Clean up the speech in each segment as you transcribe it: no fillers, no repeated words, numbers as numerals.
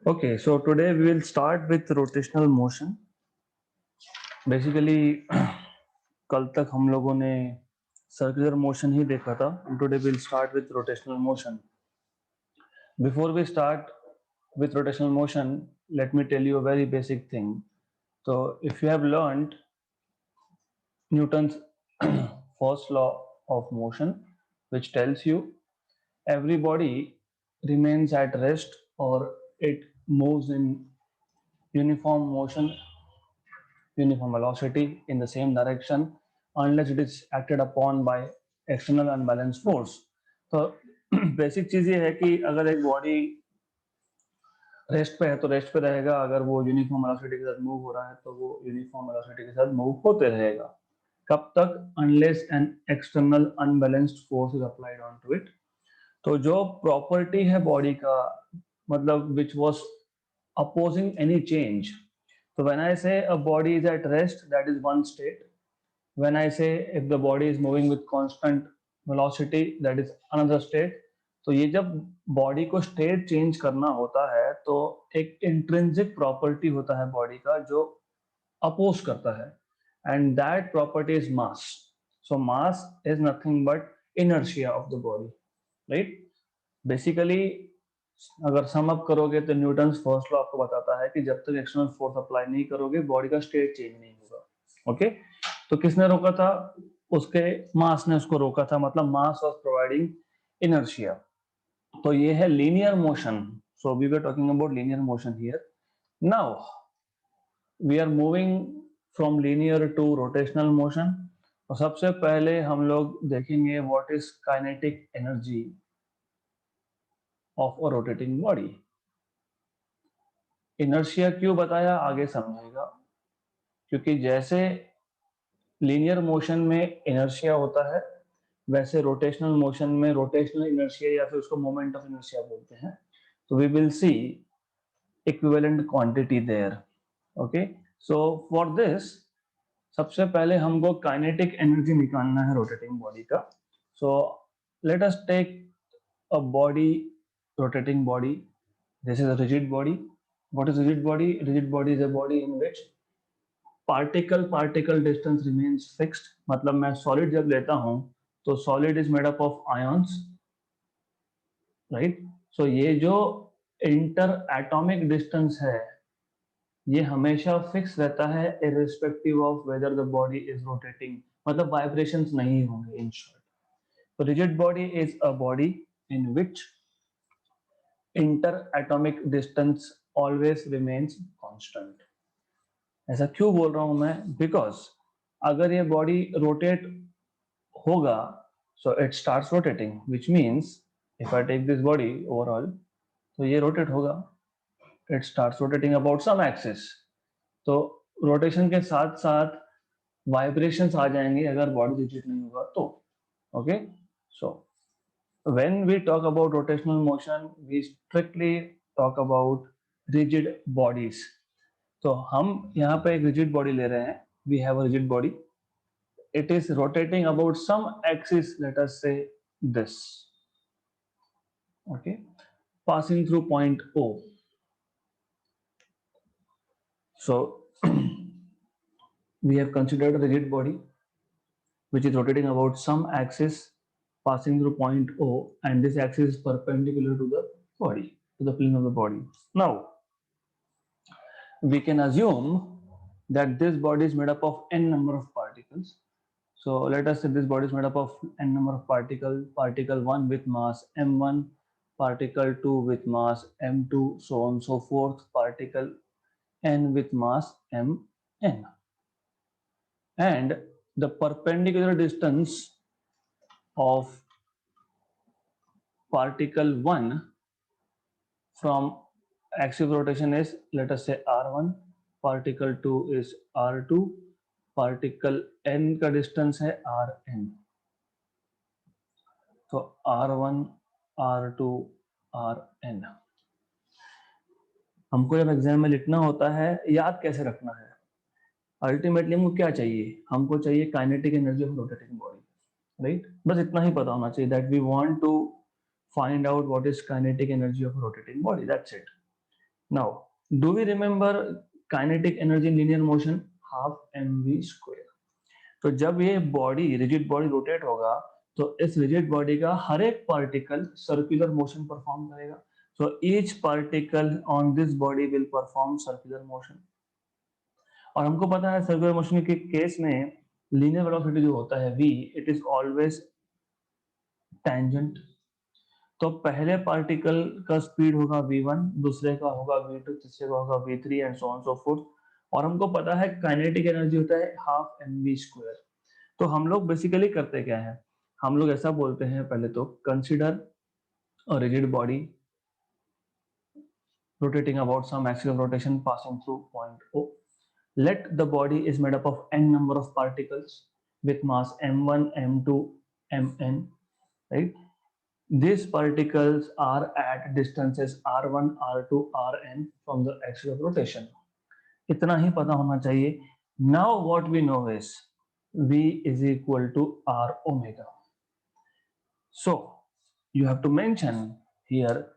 Okay, so today we will start with rotational motion. Basically, कल तक हम लोगों ने सर्कुलर मोशन ही देखा था. Today we'll start with rotational motion. Before we start with rotational motion, let me tell you a very basic thing. So, if you have learned Newton's first law of motion, which tells you every body remains at rest or it moves in uniform motion, uniform velocity in the same direction unless it is acted upon by external unbalanced force. तो basic चीज ये है कि अगर एक body rest पे है तो रेस्ट पे रहेगा, अगर वो यूनिफॉर्म वेलोसिटी के साथ मूव हो रहा है तो वो यूनिफॉर्म वेलोसिटी के साथ मूव होते रहेगा. कब तक? Unless an external unbalanced force is applied on to it. तो जो प्रॉपर्टी है बॉडी का, मतलब which was opposing any change. So when I say a body is at rest, that is one state. When I say if the body is moving with constant velocity, that is another state. तो ये जब body को state change करना होता है तो एक intrinsic property होता है बॉडी का जो अपोज करता है, and that property is mass. So mass is nothing but inertia of the body, right? Basically अगर सम अप करोगे तो न्यूटन फर्स्ट लॉ आपको बताता है कि जब तक एक्सटर्नल फोर्स अप्लाई नहीं करोगे बॉडी का स्टेट चेंज नहीं होगा. ओके, तो किसने रोका था? उसके मास ने उसको रोका था, मतलब मास वाज प्रोवाइडिंग इनर्शिया. तो ये है linear motion. So we were talking about linear motion here. Now we are moving from linear to rotational motion. तो सबसे पहले हम लोग देखेंगे what is kinetic energy of a rotating body. Inertia क्यों बताया आगे समझेगा, क्योंकि जैसे लीनियर मोशन में इनर्शिया होता है वैसे रोटेशनल मोशन में रोटेशनल इनर्शिया या फिर उसको मोमेंट ऑफ इनर्शिया बोलते हैं. तो we will see equivalent quantity there. Okay, so for this सबसे पहले हमको काइनेटिक एनर्जी निकालना है रोटेटिंग बॉडी का. So let us take a body, rotating body. This is a rigid body. What is rigid body? Rigid body is a body in which particle distance remains fixed. मतलब मैं solid जब लेता हूं तो solid is made up of ions, right? So ये जो inter atomic distance है ये हमेशा फिक्स रहता है irrespective of whether the body is rotating. मतलब vibrations नहीं होंगे in short. So rigid body is a body in which interatomic distance always remains constant. ऐसा क्यों बोल रहा हूं मैं? बिकॉज अगर ये बॉडी रोटेट होगा so it starts rotating, which means if I take this body overall तो ये रोटेट होगा. It starts rotating about some axis. तो रोटेशन के साथ साथ वाइब्रेशंस आ जाएंगे अगर बॉडी रिजिड नहीं होगा तो. Okay, so when we talk about rotational motion we strictly talk about rigid bodies. तो हम यहाँ पे एक rigid body ले रहे हैं. We have a rigid body. It is rotating about some axis, let us say this. Okay, passing through point O. So we have considered a rigid body which is rotating about some axis passing through point O, and this axis is perpendicular to the body, to the plane of the body. Now we can assume that this body is made up of n number of particles. So let us say this body is made up of n number of particles. Particle 1 with mass m1, particle 2 with mass m2, so on so forth, particle n with mass mn. And the perpendicular distance of particle 1 from axis of rotation is, let us say, r1, particle 2 is r2, particle n का distance है rn. तो r1 r2 rn. हमको जब exam में लिखना होता है याद कैसे रखना है? अल्टीमेटली हमको क्या चाहिए? हमको चाहिए kinetic energy of rotating body, right? बस इतना ही पता होना चाहिए that we want to find out what is kinetic energy of a rotating body. That's it. Now, do we remember kinetic energy in linear motion? Half mv square. तो जब ये body rigid body rotate होगा तो इस rigid body का हर एक particle circular motion perform करेगा. So each particle on this body will perform circular motion. और हमको पता है सर्कुलर मोशन के केस में लीनियर वेलोसिटी जो होता है v, it is always tangent. तो पहले पार्टिकल का स्पीड होगा v1, दूसरे का होगा v2, तीसरे का होगा v3 and so on so fourth. और हमको पता है काइनेटिक एनर्जी होता है हाफ mv स्क्वायर. तो हम लोग बेसिकली करते क्या है, हम लोग ऐसा बोलते हैं पहले तो consider a rigid body rotating about some axis of rotation passing through point O. Let the body is made up of n number of particles with mass m1, m2, mn, right? These particles are at distances r1, r2, rn from the axis of rotation. इतना ही पता होना चाहिए. Now what we know is v is equal to r omega. So you have to mention here,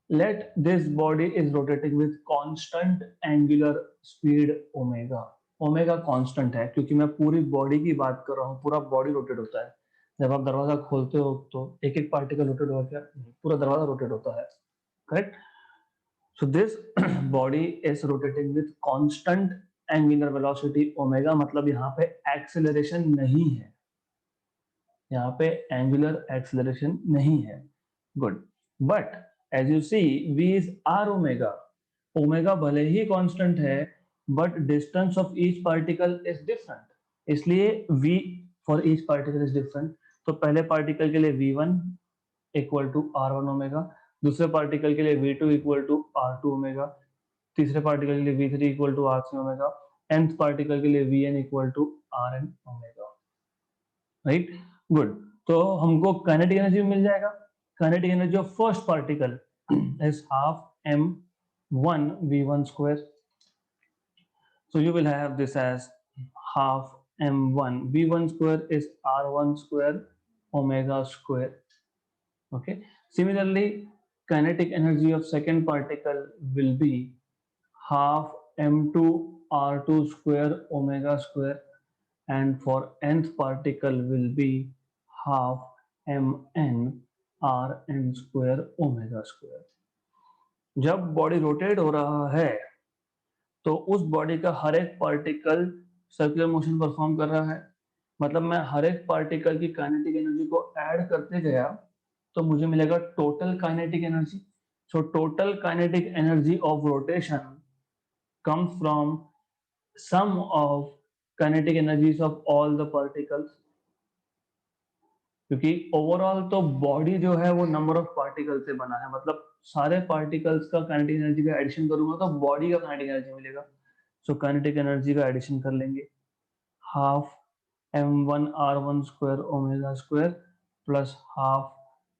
let this body is rotating with constant angular speed omega. Omega constant है क्योंकि मैं पूरी body की बात कर रहा हूँ, पूरा बॉडी रोटेट होता है. जब आप दरवाजा खोलते हो तो एक एक पार्टिकल रोटेट होगा क्या? पूरा दरवाजा रोटेट होता है, correct? So this body is rotating with constant angular velocity omega. मतलब यहाँ पे एक्सेलरेशन नहीं है, यहाँ पे एंगुलर एक्सेलरेशन नहीं है. Good. But as you see v is r omega. Omega भले ही कांस्टेंट है but distance of each particle is different. इसलिए v for each particle is different. तो पहले पार्टिकल के लिए v1 equal to r1 omega, दूसरे पार्टिकल के लिए v2 equal to r2 omega, तीसरे पार्टिकल के लिए v3 equal to r3 omega, nth particle के लिए vn equal to rn omega. Right, good. तो हमको काइनेटिक एनर्जी मिल जाएगा. Kinetic energy of first particle is half m1 v1 square. So you will have this as half m1 v1 square is r1 square omega square. Okay. Similarly, kinetic energy of second particle will be half m2 r2 square omega square, and for nth particle will be half mn rn square omega square. जब body rotate हो रहा है तो उस body का हर एक particle circular motion perform कर रहा है. मतलब मैं हर एक पार्टिकल की काइनेटिक एनर्जी को ऐड करते गया तो मुझे मिलेगा total kinetic energy. So total kinetic energy of rotation comes from sum of kinetic energies of all the particles. क्योंकि ओवरऑल तो बॉडी जो है वो नंबर ऑफ पार्टिकल से बना है, मतलब सारे पार्टिकल्स का काइनेटिक एनर्जी का एडिशन करूंगा तो बॉडी का काइनेटिक एनर्जी मिलेगा. सो काइनेटिक एनर्जी का एडिशन कर लेंगे, half m1 r1 square omega square plus half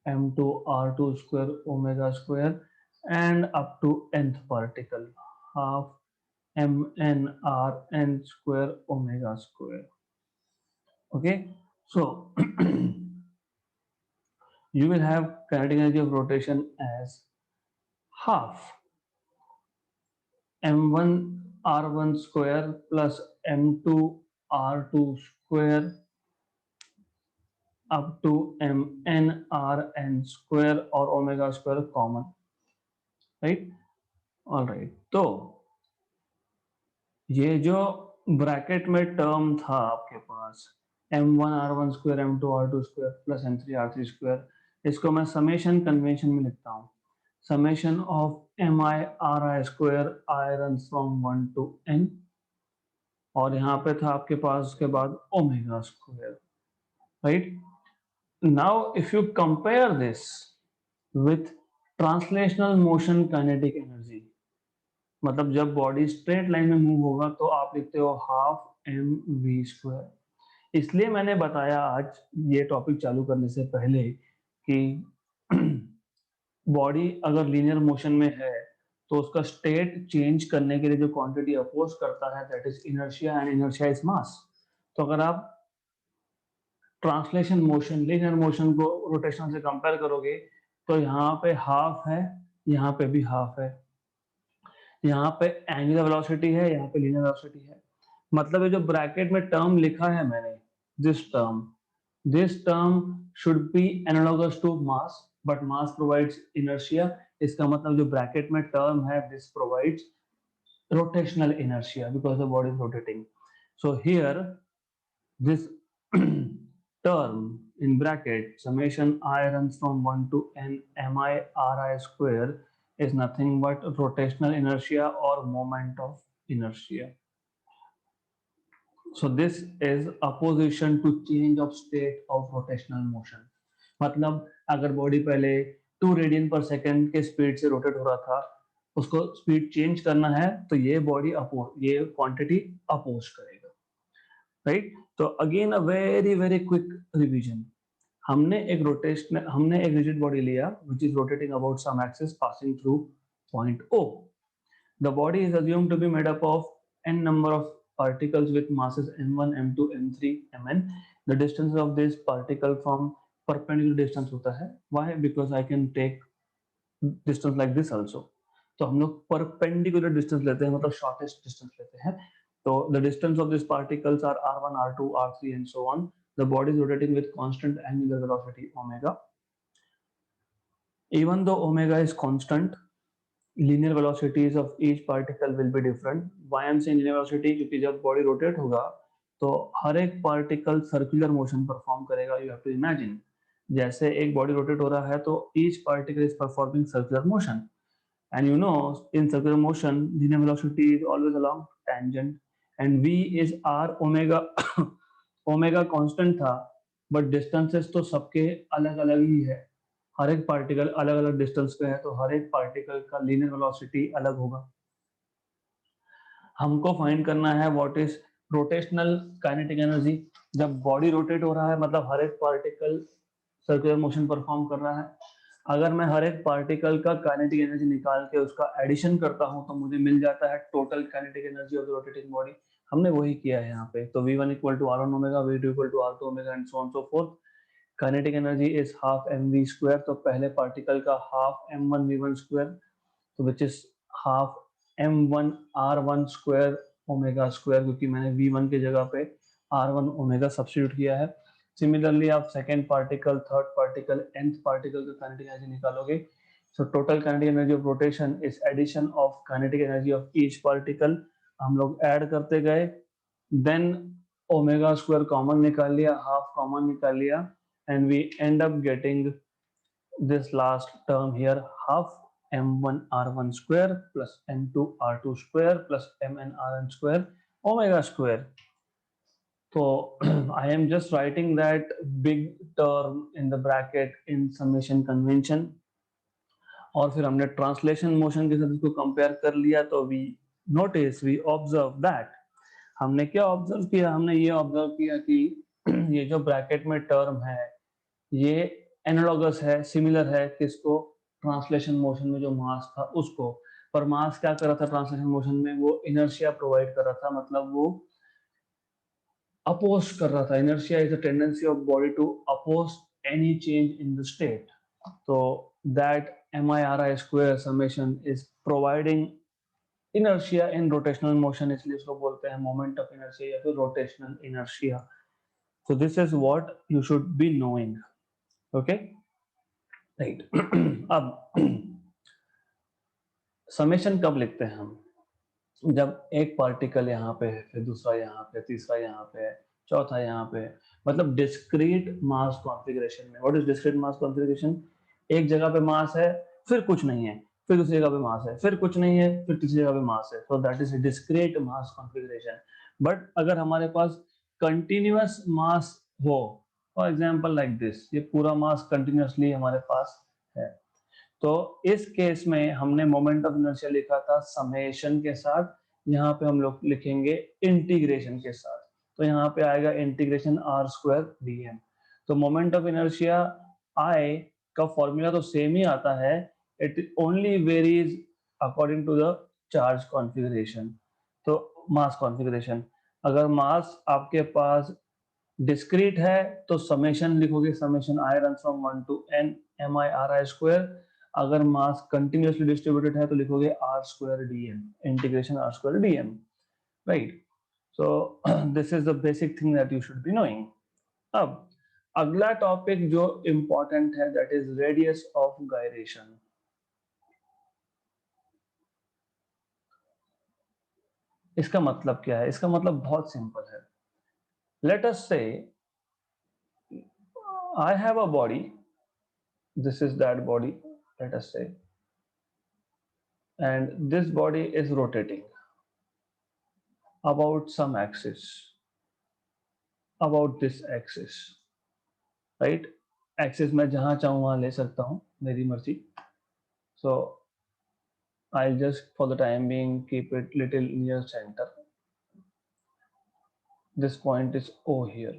m2 r2 square omega square and up to nth particle half mn rn square omega square. Okay, so you will have kinetic energy of rotation as half m1 r1 square plus m2 r2 square up to mn rn square और omega square common, right? all right, तो ये जो bracket में term था आपके पास m1 r1 square m2 r2 square plus m3 r3 square, इसको मैं summation convention में लिखता हूँ. Summation of mi ri square i runs from 1 to n, और यहाँ पे था आपके पास उसके बाद omega square. Right, now if you compare this with translational motion kinetic energy, मतलब जब बॉडी स्ट्रेट लाइन में मूव होगा तो आप लिखते हो हाफ एम वी स्क्वायर. इसलिए मैंने बताया आज ये टॉपिक चालू करने से पहले कि बॉडी अगर लीनियर मोशन में है तो उसका स्टेट चेंज करने के लिए जो क्वांटिटी अपोज करता है that is inertia, and inertia is mass. तो अगर आप ट्रांसलेशन मोशन लीनियर मोशन को रोटेशन से कंपेयर करोगे तो यहाँ पे हाफ है, यहाँ पे भी हाफ है. यहाँ पे एंगुलर वेलोसिटी है, यहाँ पे लीनियर वेलोसिटी है। मतलब ये जो ब्रैकेट में टर्म लिखा है मैंने, this term should be analogous to mass, but mass provides inertia. इसका मतलब जो ब्रैकेट में टर्म है, this provides rotational inertia because the body is rotating. So here this term in bracket summation I runs from 1 to n mi ri square is nothing but rotational inertia or moment of inertia. So this is opposition to change of state of rotational motion. मतलब अगर body पहले 2 radian पर second के speed से rotate हो रहा था, उसको स्पीड चेंज करना है तो ये बॉडी ये क्वांटिटी अपोज करेगा, राइट? तो again a very very quick revision. हमने एक रिजिड बॉडी लिया which is rotating about some axis passing through point O. The body is assumed to be made up of n number of particles with masses m1, m2, m3, mn. The distance of this particle from perpendicular distance होता है. Why? Because I can take distance like this also. तो हम लोग perpendicular distance लेते हैं, मतलब shortest distance लेते हैं. So the distance of these particles are r1, r2, r3 and so on. The body is rotating with constant angular velocity omega. Even though omega is constant, linear velocities of each particle will be different. Why I'm saying linear velocity? क्योंकि जब body rotate होगा तो हर एक particle circular motion perform करेगा. You have to imagine जैसे एक body rotate हो रहा है तो each particle is performing circular motion, and you know in circular motion linear velocity is always along tangent and v is r omega. omega constant था but distances तो सबके अलग अलग ही है. हर एक पार्टिकल अलग अलग डिस्टेंस पे है तो हर एक पार्टिकल का लीनियर वेलोसिटी अलग होगा. हमको फाइंड करना है what is rotational kinetic energy. जब बॉडी रोटेट हो रहा है मतलब हर एक पार्टिकल सर्कुलर मोशन परफॉर्म कर रहा है. अगर मैं हर एक पार्टिकल का काइनेटिक एनर्जी निकाल के उसका एडिशन करता हूं तो मुझे मिल जाता है total kinetic energy of the rotating body. हमने वही किया है यहाँ पे. तो v1 equal to r1 omega, v2 equal to r2 omega and so on so forth. Kinetic energy is half mv square. तो पहले पार्टिकल का हाफ m1 v1 स्क्वायर, तो which is half m1 r1 square omega square, क्योंकि मैंने v1 की जगह पे r1 omega substitute किया है. सिमिलरली आप second particle, third particle, nth particle का काइनेटिक एनर्जी निकालोगे. So total kinetic energy of rotation is addition of kinetic energy of each particle. हम लोग ऐड करते गए, देन ओमेगा स्क्वायर कॉमन निकाल लिया, हाफ कॉमन निकाल लिया, and we end up getting this last term here, half m1 r1 square plus m2 r2 square plus mn rn square omega square. So I am just writing that big term in the bracket in summation convention. और फिर हमने translation motion के साथ इसको compare कर लिया तो we observe that. हमने क्या ऑब्जर्व किया? हमने ये ऑब्जर्व किया कि ये जो ब्रैकेट में टर्म है ये एनालॉगस है, सिमिलर है किसको? ट्रांसलेशन मोशन में जो मास था उसको. पर मास क्या कर रहा था ट्रांसलेशन मोशन में? वो इनर्शिया प्रोवाइड कर रहा था, मतलब वो अपोज कर रहा था. Inertia is a tendency of body to oppose any change in the state. तो that MIRI square summation is providing inertia in rotational motion, इसलिए इसको बोलते हैं मोमेंट ऑफ इनर्शिया या फिर rotational inertia. So this is what you should be knowing. Okay, right. अब summation कब लिखते हैं हम? जब एक पार्टिकल यहाँ पे है, फिर दूसरा यहाँ पे, तीसरा यहाँ पे, चौथा यहाँ पे, मतलब डिस्क्रीट मास कॉन्फ़िगरेशन में. What is discrete mass configuration? एक जगह पे मास है, फिर कुछ नहीं है, फिर दूसरी जगह पे मास है, फिर कुछ नहीं है, फिर तीसरी जगह पे मास है. सो that is discrete mass configuration. But अगर हमारे पास कंटिन्यूअस मास हो, फॉर एग्जाम्पल लाइक दिस, ये पूरा मास कंटिन्यूअसली हमारे पास है, तो इस केस में हमने मोमेंट ऑफ इनर्शिया लिखा था समेशन के साथ. यहाँ पे हम लोग लिखेंगे इंटीग्रेशन के साथ. तो यहाँ पे आएगा इंटीग्रेशन r स्क्वायर dm. तो मोमेंट ऑफ इनर्शिया I का फॉर्मूला तो सेम ही आता है, it only varies according to the charge configuration. तो मास कॉन्फ़िगरेशन, अगर मास आपके पास डिस्क्रीट है तो समेशन लिखोगे, summation I run from 1 to n MIRI square. अगर मास कंटिन्यूसली डिस्ट्रीब्यूटेड है तो लिखोगे r square D m, integration r square D m, right. So this is the basic thing that you should be knowing. अब अगला topic जो important है that is radius of gyration. इसका मतलब क्या है? इसका मतलब बहुत सिंपल है. लेट अस से I have a body, this is that body, let us say, and this body is rotating about some axis, about this axis, right? Axis मैं जहां चाहूँ वहां ले सकता हूँ, मेरी मर्जी. So I'll just for the time being keep it little near center. This point is O here.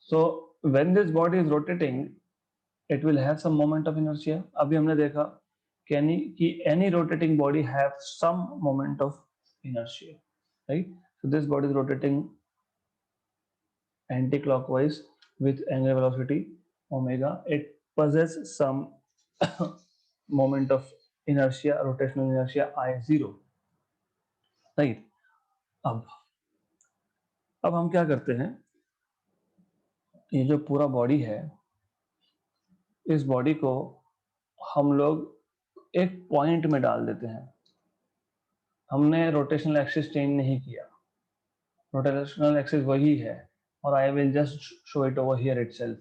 So when this body is rotating, it will have some moment of inertia. अभी हमने देखा कि any rotating body have some moment of inertia, right? So this body is rotating anti-clockwise with angular velocity omega. It possesses some moment of inertia, rotational inertia I0, right? अब हम क्या करते हैं, ये जो पूरा बॉडी है, इस बॉडी को हम लोग एक पॉइंट में डाल देते हैं. हमने रोटेशनल एक्सिस चेंज नहीं किया, रोटेशनल एक्सिस वही है, और I will just show it over here itself.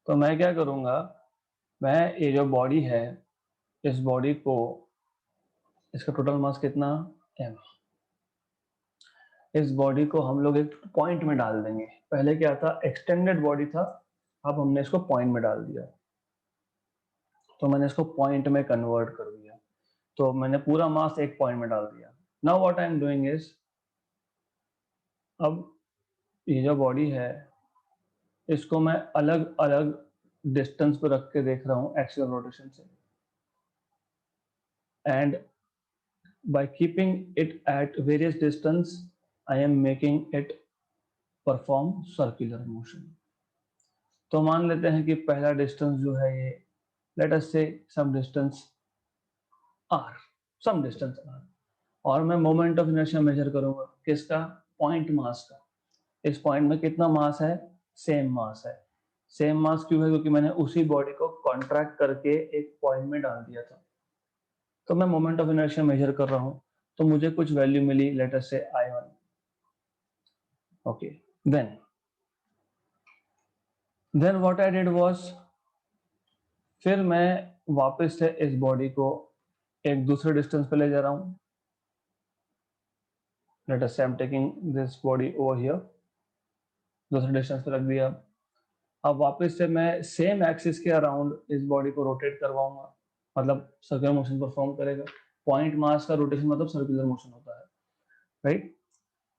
तो मैं क्या करूंगा, मैं ये जो बॉडी है, इस बॉडी को, इसका टोटल मास कितना m, इस बॉडी को हम लोग एक पॉइंट में डाल देंगे. पहले क्या था, एक्सटेंडेड बॉडी था, अब हमने इसको पॉइंट में डाल दिया. तो मैंने इसको पॉइंट में कन्वर्ट कर दिया, तो मैंने पूरा मास एक पॉइंट में डाल दिया. Now what I am doing is, अब ये जो बॉडी है, इसको मैं अलग अलग डिस्टेंस पर रख के देख रहा हूँ एक्सियल रोटेशन से, and by keeping it at various distance, I am making it perform circular motion. तो मान लेते हैं कि पहला डिस्टेंस जो है ये, let us say some distance r, some distance r, और मैं मोमेंट ऑफ इनर्शिया मेजर करूंगा किसका, पॉइंट मास का. इस पॉइंट में कितना मास है, सेम मास है. सेम मास क्यों है, क्योंकि मैंने उसी बॉडी को कॉन्ट्रैक्ट करके एक पॉइंट में डाल दिया था. तो मैं मोमेंट ऑफ इनर्शिया मेजर कर रहा हूं, तो मुझे कुछ value milli, late us say I1. Okay, then what I did was, फिर मैं वापस से इस बॉडी को एक दूसरे डिस्टेंस पे ले जा रहा हूं. लेट अस से आई am taking this body over here, दूसरे डिस्टेंस पे रख दिया. अब वापस से मैं सेम एक्सिस के अराउंड इस बॉडी को रोटेट करवाऊंगा, मतलब सर्कुलर मोशन परफॉर्म करेगा. पॉइंट मास का रोटेशन मतलब सर्कुलर मोशन होता है, राइट?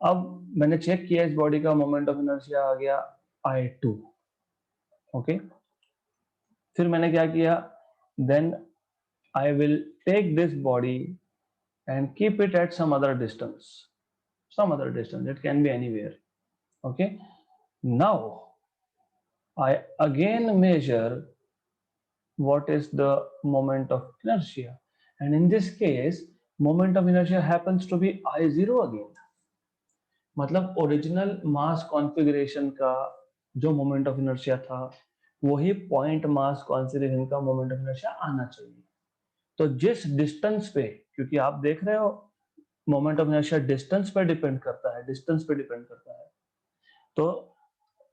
अब मैंने चेक किया, इस बॉडी का मोमेंट ऑफ इनर्शिया आ गया I2. ओके, फिर मैंने क्या किया, then I will take this body and keep it at some other distance, it can be anywhere. Okay, now I again measure what is the moment of inertia, and in this case moment of inertia happens to be I0 again. मतलब original मास configuration का जो moment of inertia था, वही point mass configuration का moment of inertia आना चाहिए. तो जिस डिस्टेंस पे, क्योंकि आप देख रहे हो मोमेंट ऑफ इनर्शिया डिस्टेंस पे डिपेंड करता है, तो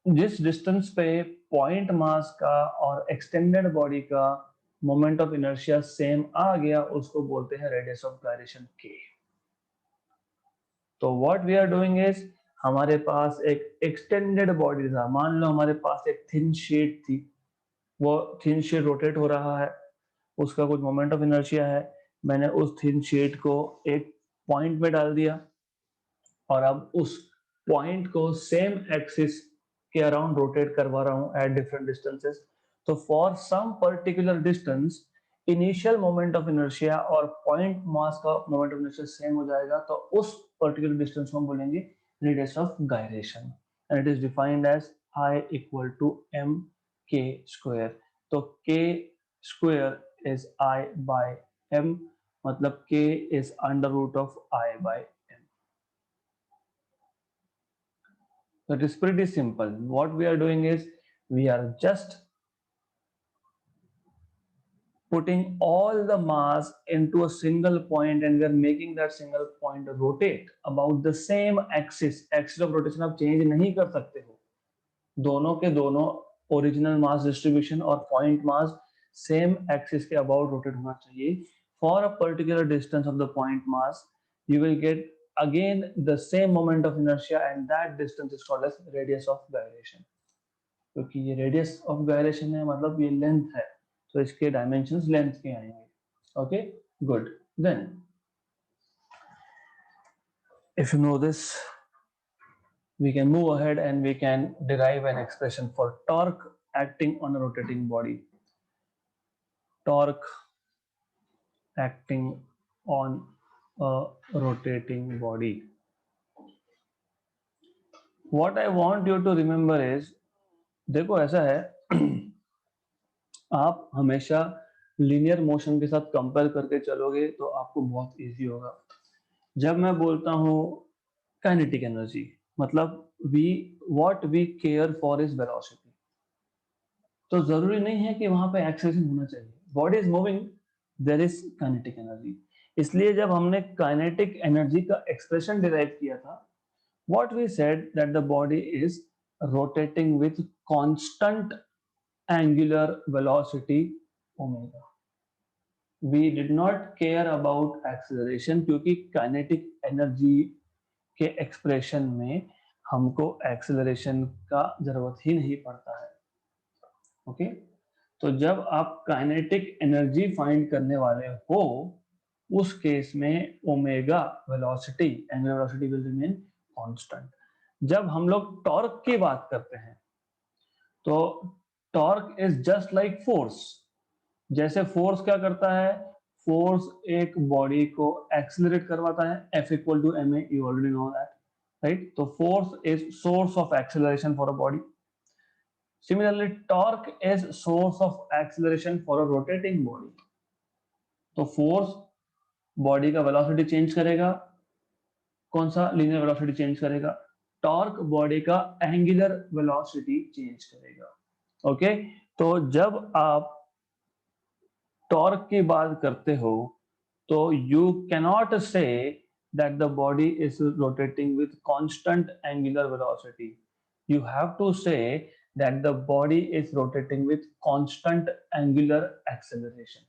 जिस डिस्टेंस पे पॉइंट मास का और एक्सटेंडेड बॉडी का मोमेंट ऑफ इनर्शिया सेम आ गया, उसको बोलते हैं रेडियस ऑफ गायरेशन k. तो what we are doing is, हमारे पास एक एक्सटेंडेड बॉडी था, मान लो हमारे पास एक थिन शीट थी, वो थिन शीट रोटेट हो रहा है, उसका कुछ मोमेंट ऑफ इनर्शिया है, मैंने उस थिन शीट को एक पॉइंट में डाल दिया, और अब उस पॉइंट को सेम एक्सिस के अराउंड रोटेट करवा रहा हूं एट डिफरेंट डिस्टेंसेस. तो for some particular distance initial moment of inertia और पॉइंट मास का मोमेंट ऑफ इनर्शिया सेम हो जाएगा, तो उस पर्टिकुलर डिस्टेंस को हम बोलेंगे radius of gyration, and it is defined as I = mk square. तो k square is I by m, मतलब k is under root of I by m. So it is pretty simple. What we are doing is we are just putting all the mass into a single point and we are making that single point rotate about the same axis. Axis of rotation आप change नहीं कर सकते हो, दोनों के दोनों original mass distribution और point mass same axis के अबाउट रोटेट होना चाहिए. For a particular distance of the point mass you will get again the same moment of inertia and that distance is called as radius of gyration. क्योंकि ये radius of gyration है मतलब ये length है, तो इसके डायमेंशंस लेंथ के आएंगे. Okay, good. Then if you know this, we can move ahead and we can derive an expression for torque acting on a rotating body. Torque acting on a rotating body. What I want you to remember is, देखो ऐसा है आप हमेशा linear motion के साथ compare करके चलोगे तो आपको बहुत इजी होगा. जब मैं बोलता हूँ काइनेटिक एनर्जी, मतलब what we care for is velocity, तो जरूरी नहीं है कि वहां पे एक्सेलरेशन होना चाहिए. Body is moving, there is kinetic energy. इसलिए जब हमने काइनेटिक एनर्जी का एक्सप्रेशन डिराइव किया था, what we said that the body is rotating with constant angular velocity omega. We did not care about acceleration क्योंकि kinetic energy के expression में हमको एक्सेलरेशन का जरूरत ही नहीं पड़ता है. ओके, तो जब आप काइनेटिक एनर्जी फाइंड करने वाले हो, उस केस में omega velocity, angular velocity will remain constant. जब हम लोग टॉर्क की बात करते हैं तो torque is just like force. जैसे फोर्स क्या करता है, फोर्स एक बॉडी को एक्सेलरेट करवाता है, F equal to ma, you already know that, right. तो force is source of acceleration for a body. Similarly, torque is source of acceleration for a rotating body. तो force body का velocity change करेगा, कौन सा, linear velocity change करेगा. Torque body का angular velocity change करेगा. Okay, तो जब आप टॉर्क की बात करते हो तो you cannot say that the body is rotating with constant angular velocity. You have to say that the body is rotating with constant angular acceleration.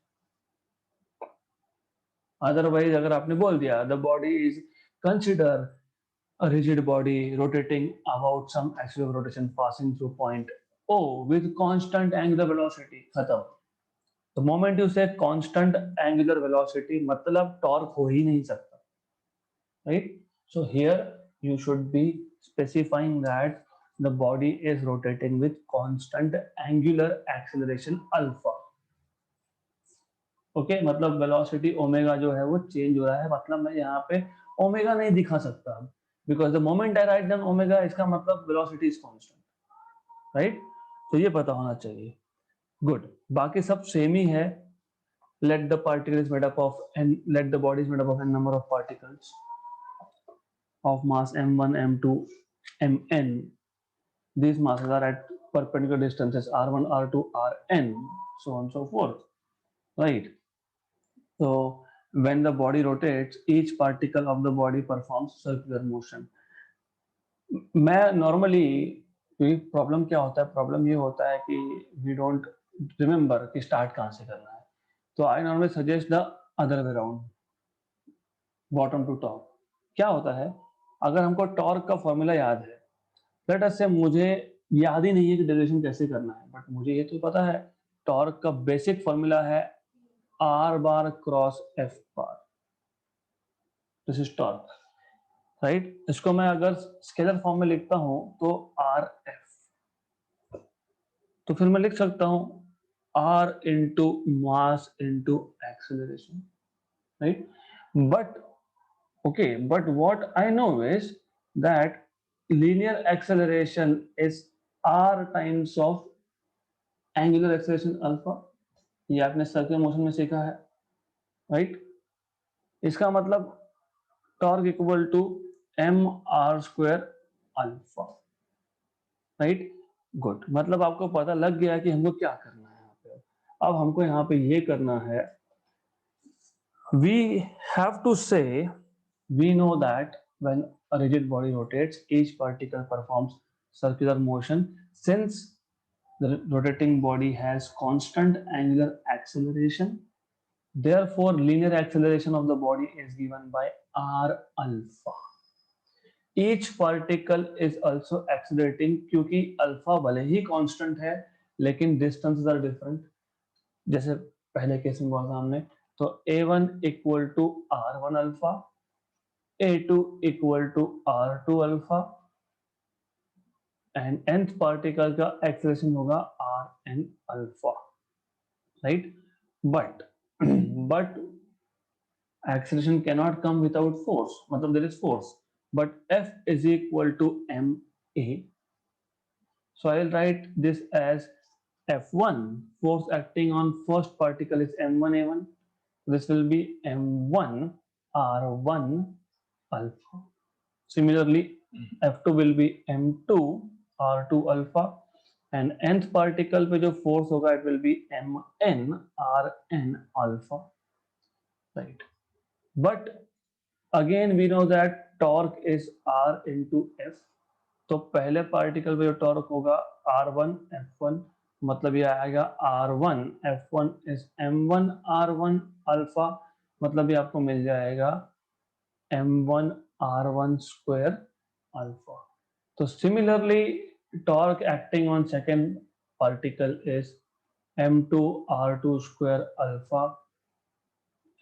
Otherwise, अगर आपने बोल दिया the body is consider a rigid body rotating about some axis of rotation passing through point O with constant angular velocity, खत्म. The moment you say constant angular velocity, मतलब torque हो ही नहीं सकता, right? So here you should be specifying that the body is rotating with constant angular acceleration alpha. Okay, मतलब velocity omega जो है वो change हो रहा है, मतलब मैं यहाँ पे ओमेगा नहीं दिखा सकता because the moment I write down omega, इसका मतलब वेलोसिटी इज कांस्टेंट, राइट. तो ये पता होना चाहिए. गुड, बाकी सब सेम ही है. let the particle is made up of n, let the body is made up of n number of particles of mass m1, m2, mn. These masses are at perpendicular distances r1, r2, rn, so on and so forth, right? So when the body rotates, each particle of the body performs circular motion. मैं normally, problem क्या होता है, problem ये होता है कि we don't remember कि start कहाँ से करना है. तो I normally suggest the other way round, bottom to top. क्या होता है, अगर हमको टॉर्क का फॉर्मूला याद है, लेट अस से मुझे याद ही नहीं है कि डेरिवेशन कैसे करना है, बट मुझे ये तो पता है टॉर्क का बेसिक फॉर्मूला है R bar cross F bar. This is torque, right. इसको मैं अगर स्केलर फॉर्म में लिखता हूं तो आर एफ, तो फिर मैं लिख सकता हूं R into mass into acceleration, right. But okay, but what I know is that linear acceleration is r times of angular acceleration alpha. ये आपने सर्कुलर मोशन में सीखा है, राइट? इसका मतलब torque equal to M R square alpha, right? Good, मतलब आपको पता लग गया कि हमको क्या करना है यहाँ पे। अब हमको यहाँ पे ये करना है, we have to say, we know that when a rigid body rotates, each particle performs circular motion. Since the rotating body has constant angular acceleration, therefore linear acceleration of the body is given by r alpha. Each particle is also accelerating, क्योंकि alpha भले ही constant है लेकिन distances are different, जैसे पहले case में बोला था हमने। तो a1 equal to r1 alpha, a2 equal to r2 alpha, and nth particle का एक्सेलरेशन होगा rn alpha, right? But but acceleration cannot come without force, मतलब there is force, but F is equal to ma. So I will write this as F1, force acting on first particle is m1a1. This will be m1 r1 alpha. Similarly, F2 will be m2 r2 alpha, and nth particle पे जो force होगा it will be mn rn alpha, right? But again we know that torque is r into f. तो पहले particle पे जो torque होगा r1 f1, मतलब ये आएगा r1 f1 is m1 r1 alpha, मतलब ये आपको मिल जाएगा m1 r1 square alpha. तो similarly torque acting on second particle is m2 r2 square alpha,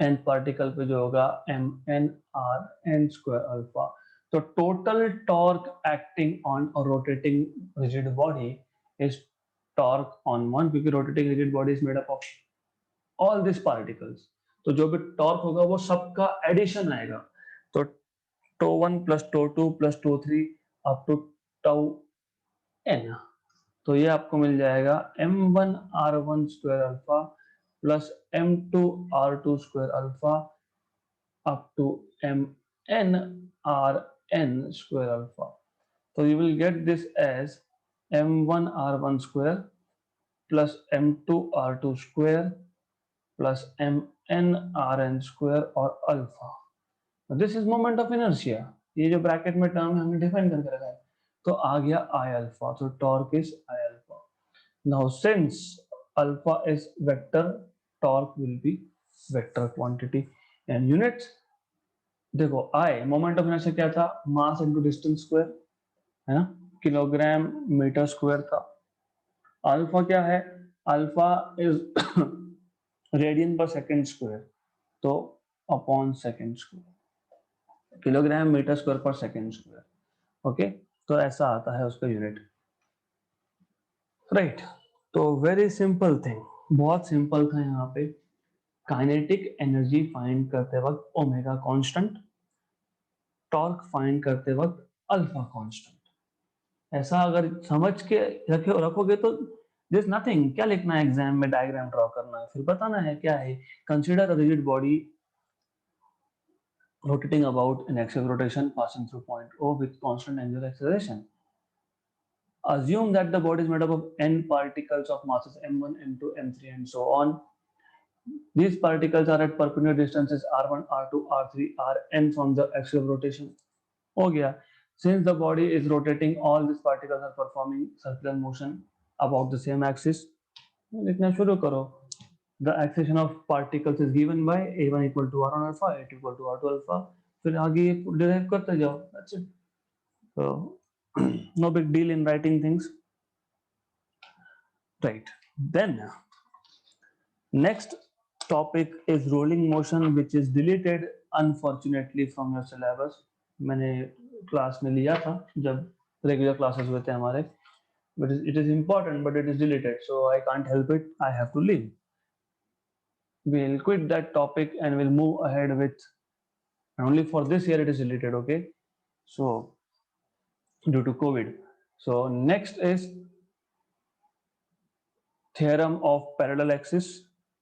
n particle पे जो होगा mn rn square alpha. तो total torque acting on a rotating rigid body is torque on one, क्योंकि rotating rigid body is made up of all these particles. तो जो भी torque होगा वो सबका एडिशन आएगा, तो tau 1 plus tau 2 plus tau 3 up to tau n. तो ये आपको मिल जाएगा m1 r1 square alpha plus m2 r2 square alpha up to mn rn square alpha. So you will get this as m1 r1 square plus m2 r2 square plus mn rn square और alpha. This is moment of inertia. ये जो bracket में term हमने define करके रखा है, तो आ गया I alpha. So torque is I alpha. Now since alpha is vector, torque will be vector quantity. And units, देखो I मोमेंट ऑफ इनर्शिया क्या था, मास इनटू डिस्टेंस स्क्वायर, है ना, किलोग्राम मीटर स्क्वायर था। अल्फा क्या है, alpha is radian per second square, तो upon second square, kilogram metre square per second square, okay? तो ऐसा आता है उसका यूनिट, राइट? तो वेरी सिंपल थिंग, बहुत सिंपल था यहाँ पे। काइनेटिक एनर्जी फाइंड करते वक्त ओमेगा कांस्टेंट, टॉर्क फाइंड करते वक्त अल्फा कांस्टेंट। ऐसा अगर समझ के रखोगे तो दिस नथिंग, क्या लिखना है एग्जाम में, डायग्राम ड्रॉ करना है, फिर बताना है क्या है। Consider a rigid body rotating about in axial rotation passing through point O with constant angular acceleration. Assume that the body is made up of n particles of masses m1, m2, m3 and so on. These particles are at perpendicular distances r1, r2, r3, rn from the axial rotation. हो गया। Since the body is rotating, all these particles are performing circular motion about the same axis. लिखना शुरू करो। The acceleration of particles is given by a1 equal to r1 alpha, a2 equal to r2 alpha. फिर आगे derive करते जाओ, that's it. So no big deal in writing things, right? Then next topic is rolling motion, which is deleted unfortunately from your syllabus. मैंने class में लिया था जब regular classes हुए थे हमारे, but it is important but it is deleted, so I can't help it, I have to leave. We'll quit that topic and we'll move ahead with, only for this year it is deleted, okay? So due to COVID. So next is theorem of parallel axis.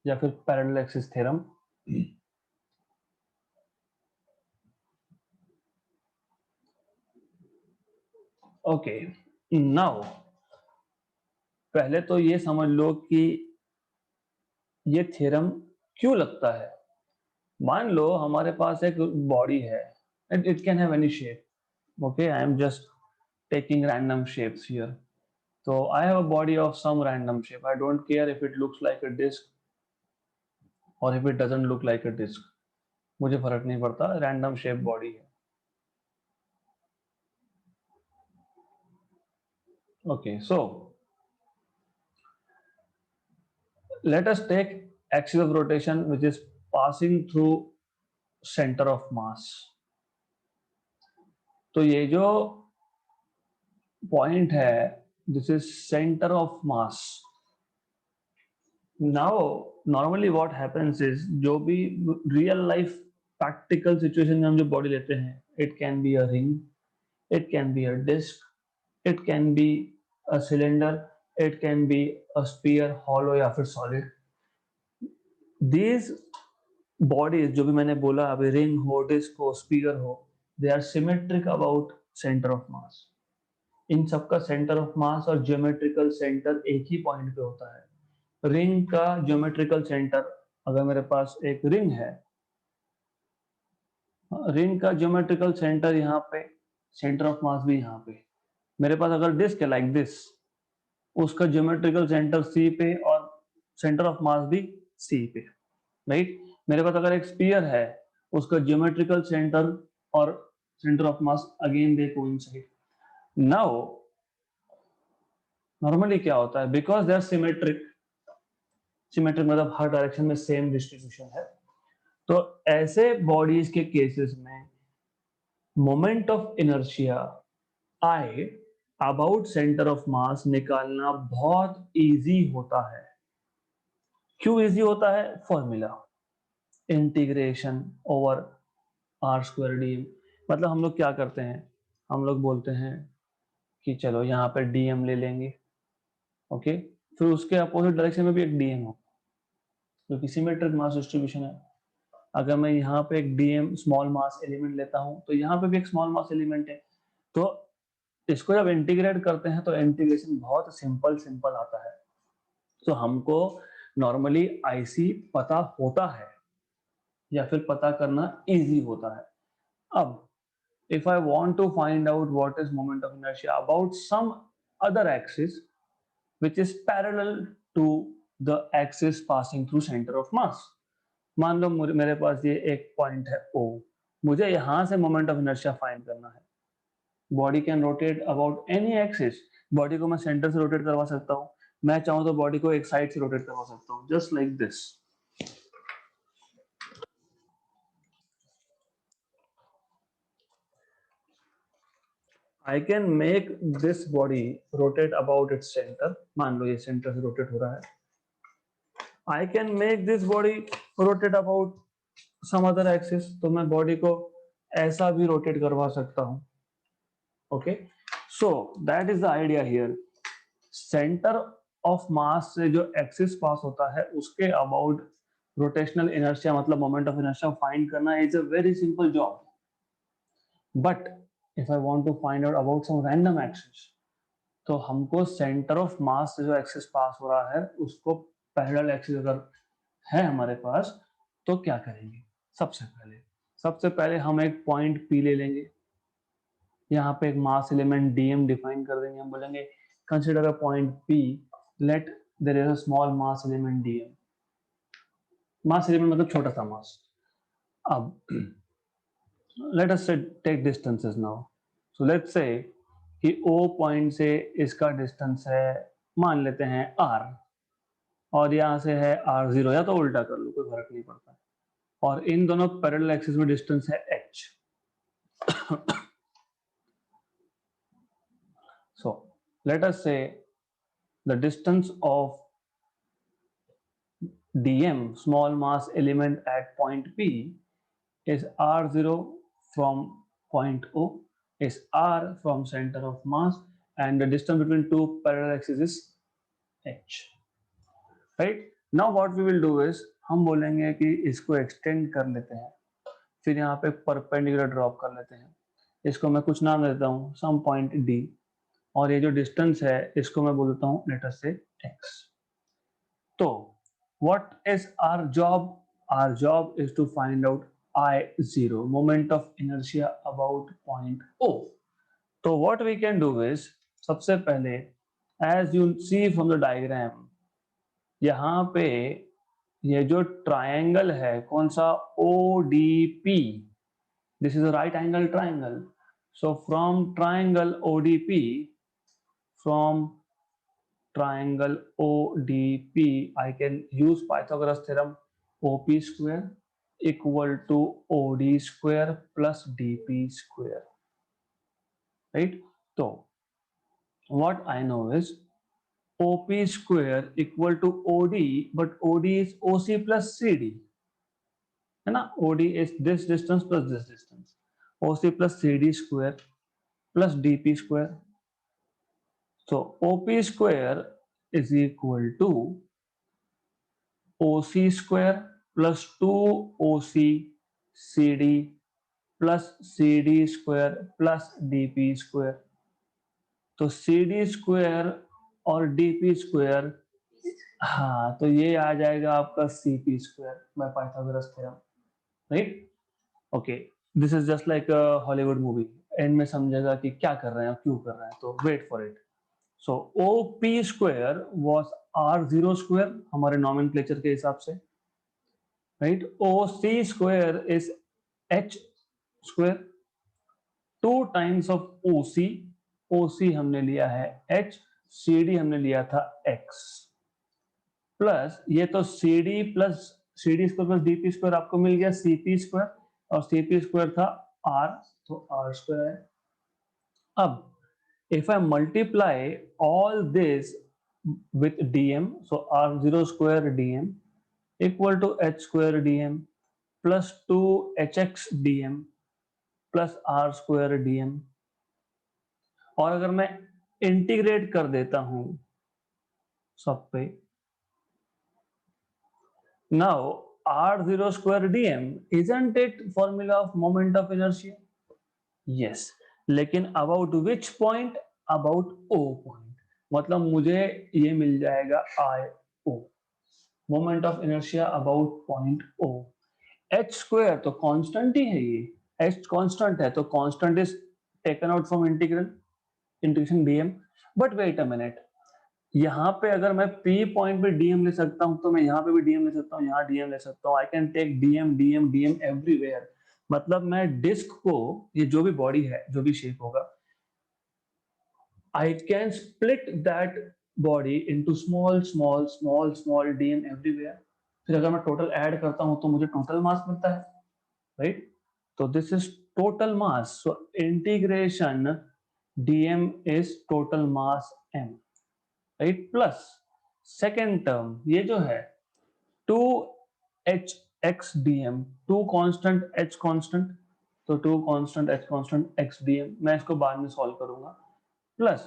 या फिर parallel axis theorem. Okay, now पहले तो ये समझ लो कि ये theorem क्यों लगता है। मान लो हमारे पास एक बॉडी है, it can have any shape. Okay, I am just taking random shapes here. So I have a body of some random shape. I don't care if it looks like a disc or if it doesn't look like a disc. मुझे फर्क नहीं पड़ता, random shape body है। Okay, so let us take axis of rotation which is passing through center of mass. तो ये जो point है, this is centre of mass. Now normally what happens is, जो भी रियल लाइफ प्रैक्टिकल सिचुएशन में हम जो बॉडी लेते हैं, it can be a ring, it can be a disc, it can be a cylinder, it can be a sphere, hollow या फिर solid. These bodies जो भी मैंने बोला, अभी रिंग हो, डिस्क हो, स्फीयर हो, they are symmetric about centre of mass. इन सबका सेंटर ऑफ मास और ज्योमेट्रिकल सेंटर एक ही पॉइंट पे होता है। रिंग का ज्योमेट्रिकल सेंटर, अगर मेरे पास एक रिंग है, रिंग का ज्योमेट्रिकल सेंटर यहाँ पे, सेंटर ऑफ मास भी यहाँ पे। मेरे पास अगर डिस्क है लाइक दिस, उसका ज्योमेट्रिकल सेंटर सी पे और सेंटर ऑफ मास भी सी पे, राइट। मेरे पास अगर एक स्फीयर है, उसका ज्योमेट्रिकल सेंटर और centre of mass again they coincide. Now normally क्या होता है, because they are symmetric, symmetric मतलब हर डायरेक्शन में सेम डिस्ट्रीब्यूशन है, तो ऐसे बॉडीज के केसेस में moment of inertia I about centre of mass निकालना बहुत इजी होता है। क्यों इजी होता है? Formula, integration over R square D M. मतलब हम लोग क्या करते हैं, हम लोग बोलते हैं कि चलो यहाँ पे डीएम ले लेंगे, ओके, फिर उसके अपोजिट डायरेक्शन में भी एक डीएम हो, क्योंकि सिमेट्रिक मास डिस्ट्रीब्यूशन है। अगर मैं यहाँ पे एक डीएम स्मॉल मास एलिमेंट लेता हूँ, तो यहाँ पे भी एक स्मॉल मास एलिमेंट है। तो इसको जब इंटीग्रेट करते हैं तो इंटीग्रेशन बहुत सिंपल सिंपल आता है। तो हमको नॉर्मली आईसी पता होता है या फिर पता करना इजी होता है। अब if I want to find out what is moment of inertia about some other axis which is parallel to the axis passing through center of mass, मान लो मेरे पास ये एक पॉइंट है O, मुझे यहां से मोमेंट ऑफ इनर्शिया फाइंड करना है। Body can rotate about any axis, body को मैं सेंटर से रोटेट करवा सकता हूँ, मैं चाहूँ तो बॉडी को एक साइड से रोटेट करवा सकता हूँ, just like this. I can make this body rotate about its center, मान लो ये सेंटर से रोटेट हो रहा है। I can make this body rotate about some other axis, तो मैं बॉडी को ऐसा भी रोटेट करवा सकता हूँ। Okay, so that is the idea here. Centre of mass से जो एक्सिस पास होता है उसके अबाउट रोटेशनल इनर्शिया मतलब मोमेंट ऑफ इनर्शिया फाइंड करना is a very simple job. But if I want to find out about some random axis, तो हमको centre of mass से जो एक्सिस पास हो रहा है उसको पैरेलल एक्सिस अगर है हमारे पास, तो क्या करेंगे? सबसे पहले हम एक पॉइंट पी ले लेंगे, यहाँ पे एक मास एलिमेंट डीएम डिफाइन कर देंगे। हम बोलेंगे consider a point P, let there is a small mass element DM. Mass element मतलब छोटा सा मास। अब let us take distances now. So let's say कि ओ पॉइंट से इसका डिस्टेंस है, मान लेते हैं आर, और यहाँ से है आर जीरो, या तो उल्टा कर लो, कोई फर्क नहीं पड़ता। और इन दोनों पैरेलल एक्सिस में डिस्टेंस है H. So let us say the distance of dm small mass element at point P is r0 from point O, is r from center of mass, and the distance between two parallel axes is h, right? Now what we will do is हम बोलेंगे कि इसको extend कर लेते हैं, फिर यहाँ पे परपेंडिकुलर ड्रॉप कर लेते हैं, इसको मैं कुछ नाम देता हूँ सम पॉइंट डी, और ये जो डिस्टेंस है इसको मैं बोलता हूँ लेट अस से एक्स। तो what is our job? Our job is to find out I0, moment of inertia about point O. So what we can do is, सबसे पहले as you see from the diagram, यहाँ पे ये जो triangle है कौन सा ODP, this is a right angle triangle. So from triangle ODP, from triangle ODP, I can use Pythagoras theorem, OP square equal to OD square plus DP square, right? So what I know is OP square equal to OD, but OD is OC plus CD, है ना? OD is this distance plus this distance, OC plus CD square plus DP square. So OP square is equal to OC square plus 2OC CD plus CD square plus DP square. तो CD square और DP square, हाँ तो ये आ जाएगा आपका CP square by Pythagoras theorem, right? Okay, this is just like a Hollywood movie. And में समझेगा कि क्या कर रहे हैं क्यों कर रहे हैं, तो wait for it. So OP square was R0 square हमारे नॉमेनक्लेचर के हिसाब से, right? OC square is H square, 2 times of OC, OC हमने लिया है H, CD हमने लिया था X, प्लस ये तो CD plus CD square plus DP square आपको मिल गया CP स्क्वायर, और CP स्क्वायर था R, तो R स्क्वायर है. अब if I multiply all this with dm, so R0 square dm equal to H square dm plus 2hx dm plus R square dm, और अगर मैं इंटीग्रेट कर देता हूं सब पे, now R0 square dm isn't it formula of moment of inertia? Yes, लेकिन about which point? About O point, मतलब मुझे ये मिल जाएगा IO, moment of inertia about point O. H square तो कांस्टेंट ही है, ये H कांस्टेंट है तो constant is taken out from integration dm. But wait a minute, यहाँ पे अगर मैं P पॉइंट पे dm ले सकता हूँ तो मैं यहाँ पे भी dm ले सकता हूँ, यहाँ dm ले सकता हूँ. I can take dm everywhere. मतलब मैं डिस्क को, ये जो भी बॉडी है जो भी शेप होगा, I can split that body into small dm everywhere. फिर अगर मैं टोटल ऐड करता हूं तो मुझे टोटल मास मिलता है, राइट? तो this is total mass. So integration dm is total mass m, right? Plus second term ये जो है 2hx dm, 2 constant h constant, तो 2 constant h constant x dm, मैं इसको बाद में सॉल्व करूंगा, plus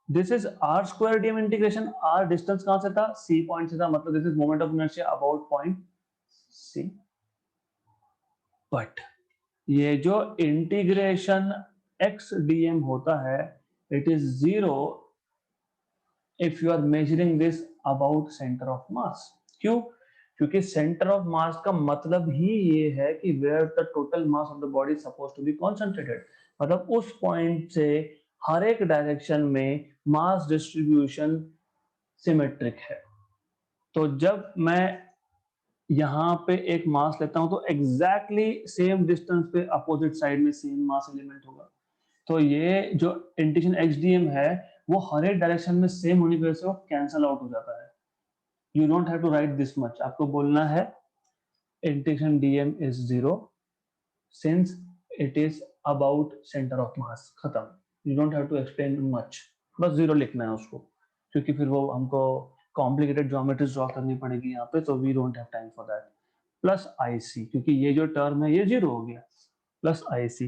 this is R square dm integration. R distance कहां से था? C पॉइंट से था, मतलब this is moment of inertia about point C. But ये जो इंटीग्रेशन x dm होता है, it is zero if you are measuring this about centre of mass. क्यों? क्योंकि सेंटर ऑफ मास का मतलब ही ये है कि where the total mass of the body suppose to be concentrated, मतलब उस पॉइंट से हर एक डायरेक्शन में मास डिस्ट्रीब्यूशन सिमेट्रिक है. तो जब मैं यहाँ पे एक मास लेता हूं तो एग्जैक्टली सेम डिस्टेंस पे अपोजिट साइड में सेम मास एलिमेंट होगा. तो ये जो इंटीग्रेशन एक्स डीएम है वो हर एक डायरेक्शन में सेम होने की वजह से वो कैंसल आउट हो जाता है. You don't have to write this much, आपको बोलना है integration DM is zero since it is about centre of mass, खत्म. You don't have to explain much, बस जीरो लिखना है उसको, क्योंकि फिर वो हमको कॉम्प्लिकेटेड ज्योमेट्रीज ड्रॉ करनी पड़ेगी यहाँ पे, तो we don't have time for that. Plus IC, क्योंकि ये जो टर्म है ये जीरो हो गया, प्लस आईसी.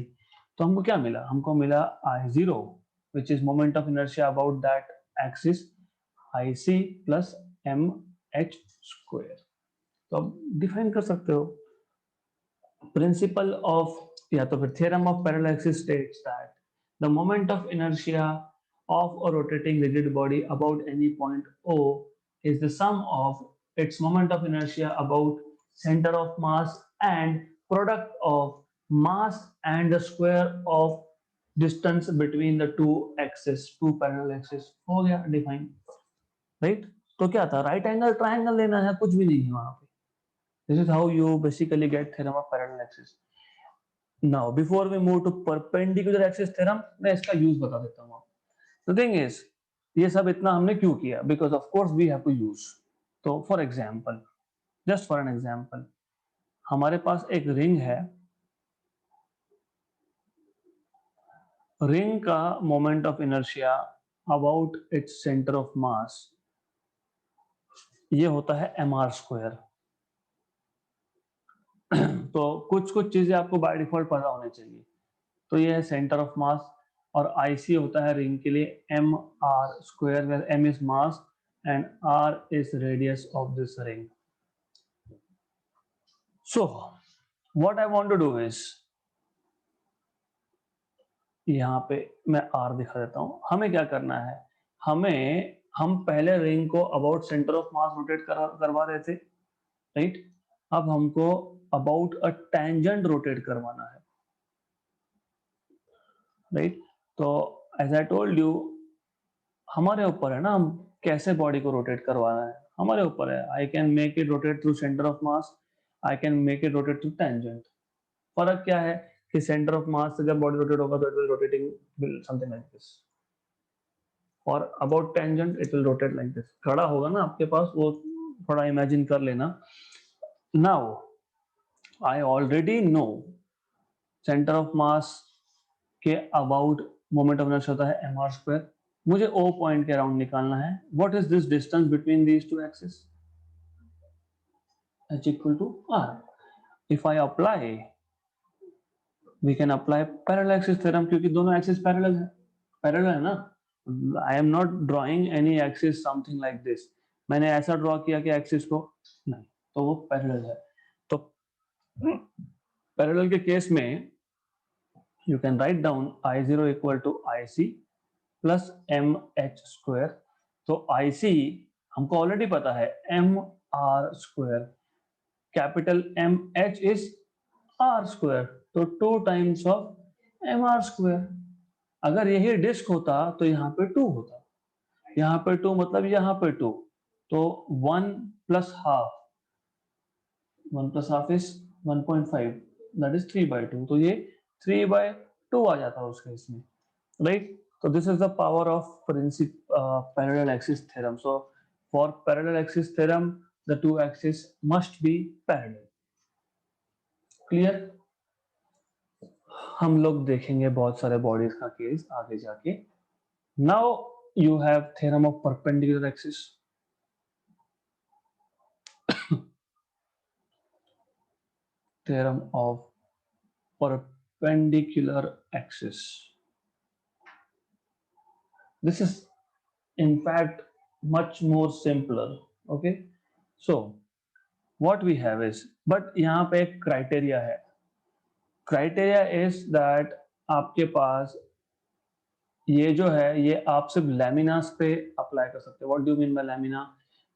तो हमको क्या मिला? हमको मिला I zero which is moment of inertia about that axis, IC plus M H square. तो अब डिफाइन कर सकते हो प्रिंसिपल ऑफ या तो फिर theorem of parallel axis states that the moment of inertia of a rotating rigid body about any point O is the sum of its moment of inertia about center of mass and product of mass and the square of distance between the two axes, two parallel axes। हो गया define, right. तो क्या था, right angle triangle लेना है, कुछ भी नहीं है वहां पे। This is how you basically get theorem of parallel axis. Now before we move to perpendicular axis theorem, मैं इसका यूज बता देता हूँ आपको। द थिंग इज, ये सब इतना हमने क्यों किया, because of course we have to use. तो for example, just for an example, हमारे पास एक रिंग है, रिंग का moment of inertia about its centre of mass ये होता है mr स्क्वायर। तो कुछ कुछ चीजें आपको बाय डिफॉल्ट पता होनी चाहिए। तो ये है सेंटर ऑफ मास, और आईसी होता है रिंग के लिए M R square, where M is mass and R is radius of this ring. So what I want to do is, यहाँ पे मैं आर दिखा देता हूँ। हमें क्या करना है, हम पहले रिंग को about centre of mass rotate करवा रहे थे, राइट। अब हमको अबाउट अ टेंजेंट रोटेट करवाना है, राइट। तो एज आई टोल्ड यू, हमारे ऊपर है ना, हम कैसे बॉडी को रोटेट करवाना है, हमारे ऊपर है। I can make it rotate through centre of mass, I can make it rotate through tangent. फर्क क्या है कि सेंटर ऑफ मास से जब बॉडी रोटेट होगा तो it will rotating something like this, और about tangent it will rotate like this. खड़ा होगा ना आपके पास, वो थोड़ा इमेजिन कर लेना। Now I already know centre of mass के अबाउट मोमेंट ऑफ इनर्शिया होता है एम आर स्क्वायर। मुझे ओ पॉइंट के अराउंड निकालना है। What is this distance between these two axis, h equal to r। if I apply, we can apply parallel axis theorem, क्योंकि दोनों axis parallel है ना। आई am not drawing any axis something like this, मैंने ऐसा draw किया कि axis को नहीं, तो वो पैरेलल है। तो पैरेलल के केस में you can write down I0 equal to IC plus MH square। तो IC हमको ऑलरेडी पता है MR square, capital MH is R square, तो 2 times of MR square। अगर यही डिस्क होता तो यहाँ पे 2 होता, यहाँ पे 2 मतलब यहाँ पे 2, तो 1 plus half, 1 plus half is 1.5, that is 3/2। तो ये 3/2 आ जाता है उस केस में, right। So this is the power of parallel axis theorem। So for parallel axis theorem, the two axes must be parallel। Clear? हम लोग देखेंगे बहुत सारे बॉडीज का केस आगे जाके। Now you have theorem of perpendicular axis। theorem of perpendicular axis, this is in fact much more simpler। okay, so what we have is, but यहाँ पे एक क्राइटेरिया है। क्राइटेरिया इज दैट आपके पास ये जो है, ये आप सिर्फ लैमिनास पे अप्लाई कर सकते हो। What do mean by lamina?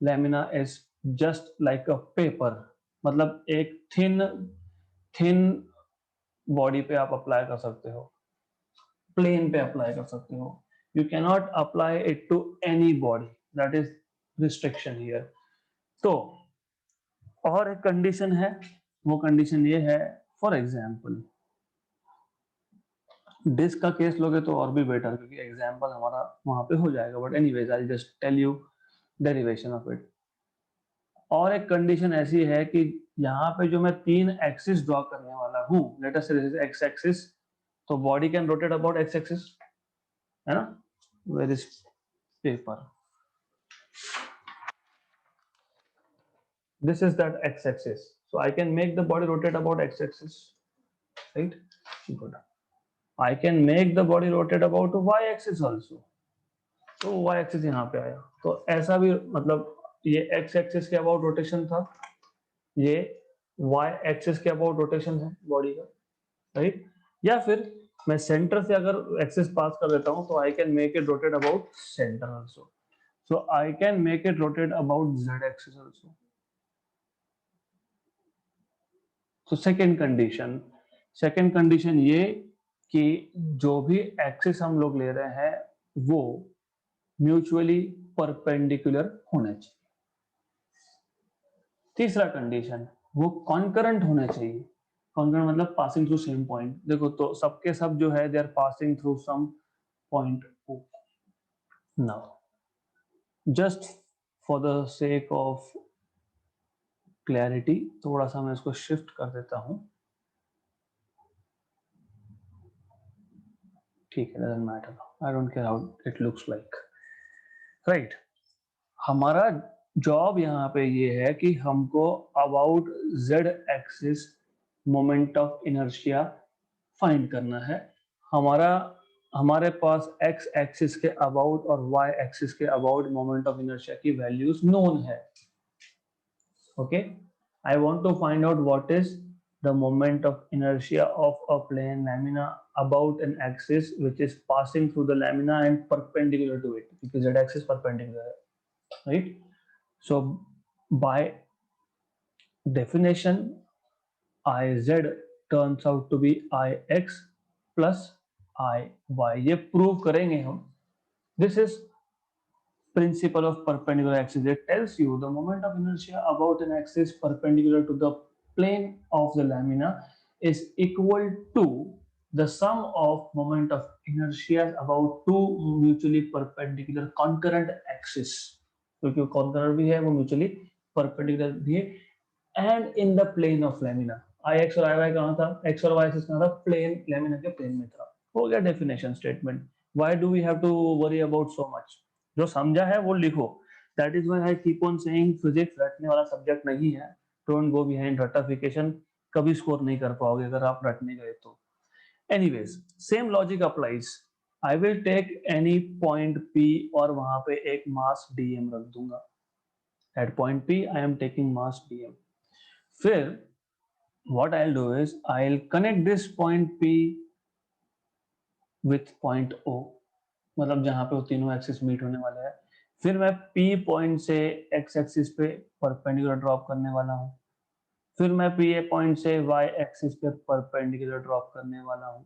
Lamina is just like a paper, मतलब एक थिन बॉडी पे आप अप्लाई कर सकते हो, प्लेन पे अप्लाई कर सकते हो। You can not apply it to any body, that is restriction here. तो और एक कंडीशन है, वो कंडीशन ये है, फॉर एग्जाम्पल डिस्क का केस लोगे तो और भी बेटर, क्योंकि एग्जाम्पल हमारा वहां पे हो जाएगा। But anyways I just tell you derivation of it. और एक कंडीशन ऐसी है कि यहाँ पे जो मैं 3 एक्सिस ड्रॉ करने वाला हूँ, let us say this is X axis, तो body can rotate about X axis, है ना। Where is paper, this is that x axis, so I can make the body rotate about x axis, right? Good. I can make the body rotate about y axis also, तो y axis यहाँ पे आया। तो ऐसा भी मतलब ये x axis के अबाउट रोटेशन था, ये y एक्सिस के अबाउट रोटेशन है बॉडी का, राइट? या फिर मैं सेंटर से अगर एक्सिस पास कर देता हूं तो I can make it rotate about centre also, so I can make it rotate about z axis also. तो सेकेंड कंडीशन ये कि जो भी एक्सिस हम लोग ले रहे हैं वो म्यूचुअली परपेंडिकुलर होना चाहिए. तीसरा कंडीशन, वो कॉन्करेंट होना चाहिए. कॉन्करेंट मतलब पासिंग थ्रू सेम पॉइंट. देखो तो सबके सब जो है they are passing through some point O. Now just for the sake of clarity थोड़ा सा मैं इसको शिफ्ट कर देता हूं. ठीक है, doesn't matter. I don't care how it looks like. Right. हमारा जॉब यहाँ पे ये है कि हमको about z axis moment of inertia find करना है. हमारे पास x एक्सिस के अबाउट और y एक्सिस के अबाउट मोमेंट ऑफ इनर्शिया की वैल्यूज नोन है. Okay, I want to find out what is the moment of inertia of a plane lamina about an axis which is passing through the lamina and perpendicular to it, because z axis perpendicular, right? So by definition iz turns out to be ix plus iy. ये prove करेंगे हम. This is principle of perpendicular axis. It tells you the moment of inertia about an axis perpendicular to the plane of the lamina is equal to the sum of moment of inertia about two mutually perpendicular concurrent axis. क्योंकि concurrent भी है वो mutually perpendicular भी है, and in the plane of lamina. Ix और Iy कहाँ था? X और Y axis कहाँ था? Plane lamina के plane में था. हो गया definition statement. Why do we have to worry about so much? जो समझा है वो लिखो. That is why I keep on saying physics रटने वाला सब्जेक्ट नहीं है. डोंट गो बिहाइंड रटाफिकेशन. कभी स्कोर नहीं कर पाओगे अगर आप रटने गए तो. Anyways, same logic applies. I will take any point P और वहां पे एक मास dm रख दूंगा. At point P I am taking mass dm. फिर what I'll do is I'll connect this point P with point O, मतलब जहां पे वो तीनों एक्सिस मीट होने वाले हैं. फिर मैं P पॉइंट से x एक्सिस पे परपेंडिकुलर ड्रॉप करने वाला हूँ. फिर मैं P पॉइंट से y एक्सिस पे परपेंडिकुलर ड्रॉप करने वाला हूँ.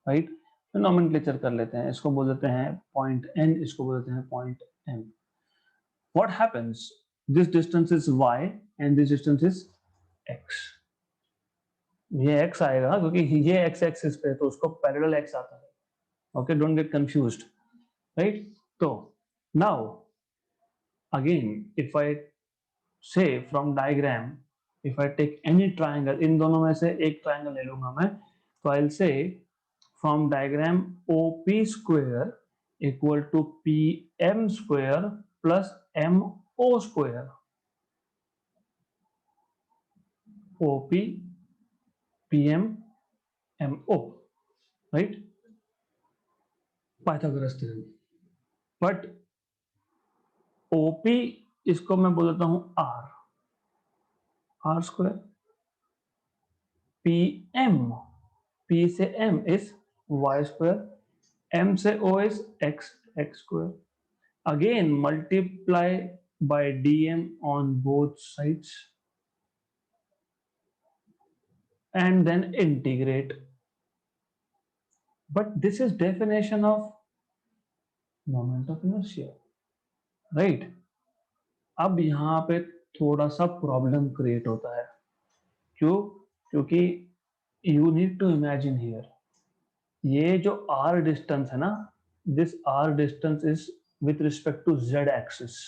राइट. तो नोमेनक्लेचर कर लेते हैं. इसको बोल देते हैं पॉइंट N, इसको बोल देते हैं point M. What happens, this distance is y and this distance is x. ये x आएगा क्योंकि ये x एक्सिस पे तो उसको पैरेलल x आता है. Okay, don't get confused, right? So now again, if I say from diagram, if I take any triangle, इन दोनों में से एक triangle ले लूंगा मैं, तो I'll say from diagram OP square equal to PM square plus MO square. OP, PM, MO, right? Pythagoras theorem. But OP इसको मैं बोल देता हूं R square. PM, P से M is y square, M से O is x square. Again multiply by dm on both sides and then integrate. But this is definition of moment of inertia, right? अब यहाँ पे थोड़ा सा problem create होता है. क्यों? क्योंकि you need to imagine here, ये जो r डिस्टेंस है ना, this r distance is with respect to z axis,